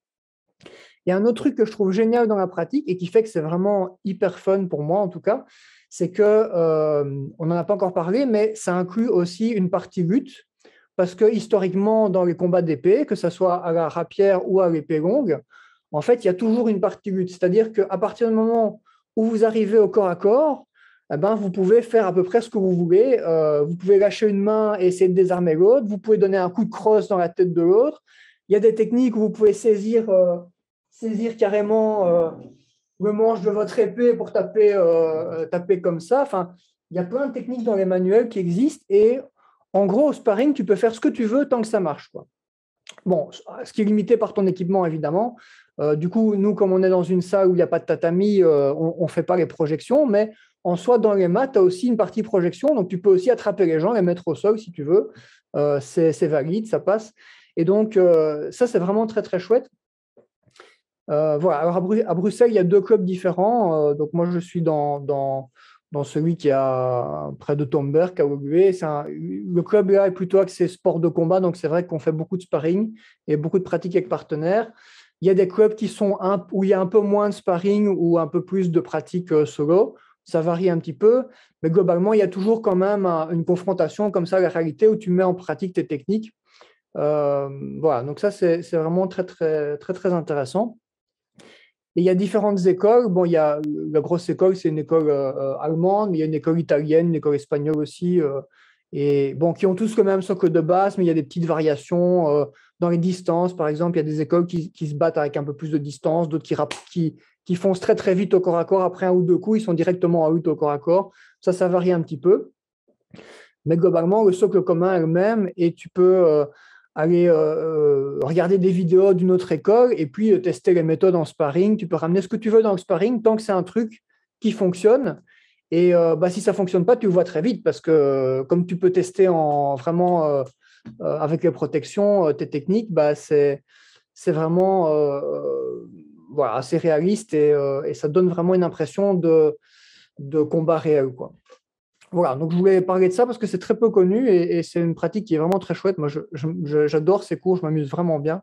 Il y a un autre truc que je trouve génial dans la pratique et qui fait que c'est vraiment hyper fun pour moi, en tout cas, c'est on n'en a pas encore parlé, mais ça inclut aussi une partie lutte, parce que historiquement, dans les combats d'épée, que ce soit à la rapière ou à l'épée longue, en fait, il y a toujours une partie lutte. C'est-à-dire qu'à partir du moment où vous arrivez au corps à corps, eh ben, vous pouvez faire à peu près ce que vous voulez. Vous pouvez lâcher une main et essayer de désarmer l'autre. Vous pouvez donner un coup de crosse dans la tête de l'autre. Il y a des techniques où vous pouvez saisir carrément le manche de votre épée pour taper comme ça. Enfin, il y a plein de techniques dans les manuels qui existent et en gros, au sparring, tu peux faire ce que tu veux tant que ça marche, quoi. Bon, ce qui est limité par ton équipement, évidemment. Du coup, nous, comme on est dans une salle où il n'y a pas de tatami, on ne fait pas les projections, mais en soi, dans les maths, tu as aussi une partie projection, donc tu peux aussi attraper les gens, les mettre au sol si tu veux. C'est valide, ça passe. Et donc, ça, c'est vraiment très, très chouette. Voilà. Alors à Bruxelles, il y a deux clubs différents. Donc moi, je suis dans celui qui est près de Tomberg, à Woluwe. Le club là est plutôt axé sport de combat, donc c'est vrai qu'on fait beaucoup de sparring et beaucoup de pratiques avec partenaires. Il y a des clubs où il y a un peu moins de sparring ou un peu plus de pratiques solo. Ça varie un petit peu, mais globalement, il y a toujours quand même une confrontation comme ça, la réalité, où tu mets en pratique tes techniques. Voilà, donc ça, c'est vraiment très, très, très, très intéressant. Et il y a différentes écoles. Bon, il y a la grosse école, c'est une école allemande, mais il y a une école italienne, une école espagnole aussi, et bon, qui ont tous le même socle de base, mais il y a des petites variations dans les distances. Par exemple, il y a des écoles qui se battent avec un peu plus de distance, d'autres qui foncent très très vite au corps à corps. Après un ou deux coups, ils sont directement en lutte au corps à corps. Ça varie un petit peu. Mais globalement, le socle commun est le même et tu peux aller regarder des vidéos d'une autre école et puis tester les méthodes en sparring. Tu peux ramener ce que tu veux dans le sparring tant que c'est un truc qui fonctionne. Et si ça ne fonctionne pas, tu le vois très vite parce que comme tu peux tester vraiment avec les protections, tes techniques, c'est vraiment voilà, assez réaliste et ça donne vraiment une impression de combat réel, quoi. Voilà, donc je voulais parler de ça parce que c'est très peu connu et c'est une pratique qui est vraiment très chouette. Moi, j'adore ces cours, je m'amuse vraiment bien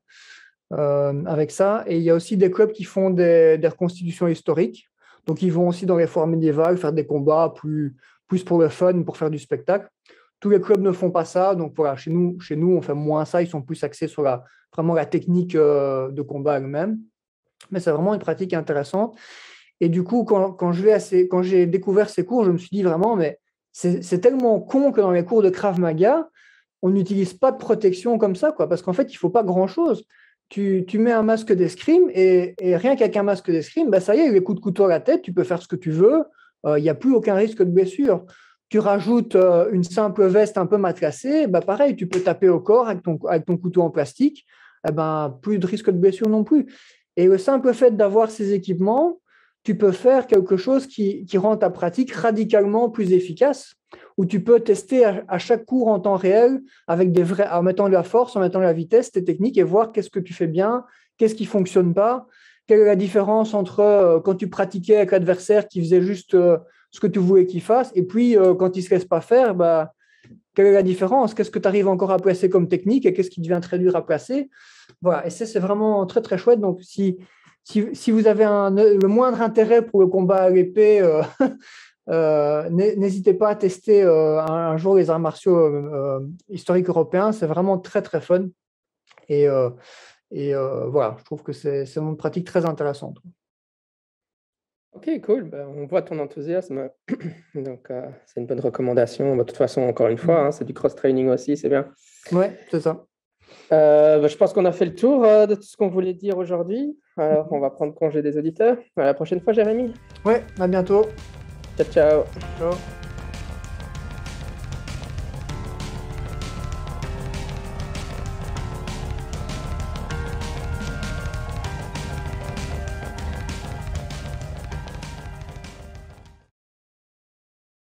avec ça. Et il y a aussi des clubs qui font des reconstitutions historiques. Donc, ils vont aussi dans les foires médiévales faire des combats plus pour le fun, pour faire du spectacle. Tous les clubs ne font pas ça. Donc, voilà, chez nous, on fait moins ça. Ils sont plus axés sur vraiment la technique de combat elle-même. Mais c'est vraiment une pratique intéressante. Et du coup, quand j'ai découvert ces cours, je me suis dit vraiment, mais c'est tellement con que dans les cours de Krav Maga, on n'utilise pas de protection comme ça, quoi, parce qu'en fait, il ne faut pas grand-chose. Tu mets un masque d'escrime et rien qu'avec un masque d'escrime, ça y est, les coups de couteau à la tête, tu peux faire ce que tu veux, il n'y a plus aucun risque de blessure. Tu rajoutes une simple veste un peu matelassée, pareil, tu peux taper au corps avec ton couteau en plastique, plus de risque de blessure non plus. Et le simple fait d'avoir ces équipements, tu peux faire quelque chose qui rend ta pratique radicalement plus efficace, où tu peux tester à chaque cours en temps réel, avec en mettant de la force, en mettant de la vitesse, tes techniques, et voir qu'est-ce que tu fais bien, qu'est-ce qui ne fonctionne pas, quelle est la différence entre quand tu pratiquais avec l'adversaire qui faisait juste ce que tu voulais qu'il fasse, et puis quand il ne se laisse pas faire, quelle est la différence? Qu'est-ce que tu arrives encore à placer comme technique et qu'est-ce qui devient très dur à placer? Voilà, et ça, c'est vraiment très, très chouette. Donc, si vous avez le moindre intérêt pour le combat à l'épée, n'hésitez pas à tester un jour les arts martiaux historiques européens. C'est vraiment très, très fun. Et voilà, je trouve que c'est une pratique très intéressante. Ok, cool. On voit ton enthousiasme. Donc, c'est une bonne recommandation. De toute façon, encore une fois, c'est du cross-training aussi, c'est bien. Ouais, c'est ça. Je pense qu'on a fait le tour de tout ce qu'on voulait dire aujourd'hui. Alors, on va prendre congé des auditeurs. À la prochaine fois, Jérémy. Ouais, à bientôt. Ciao, ciao. Ciao.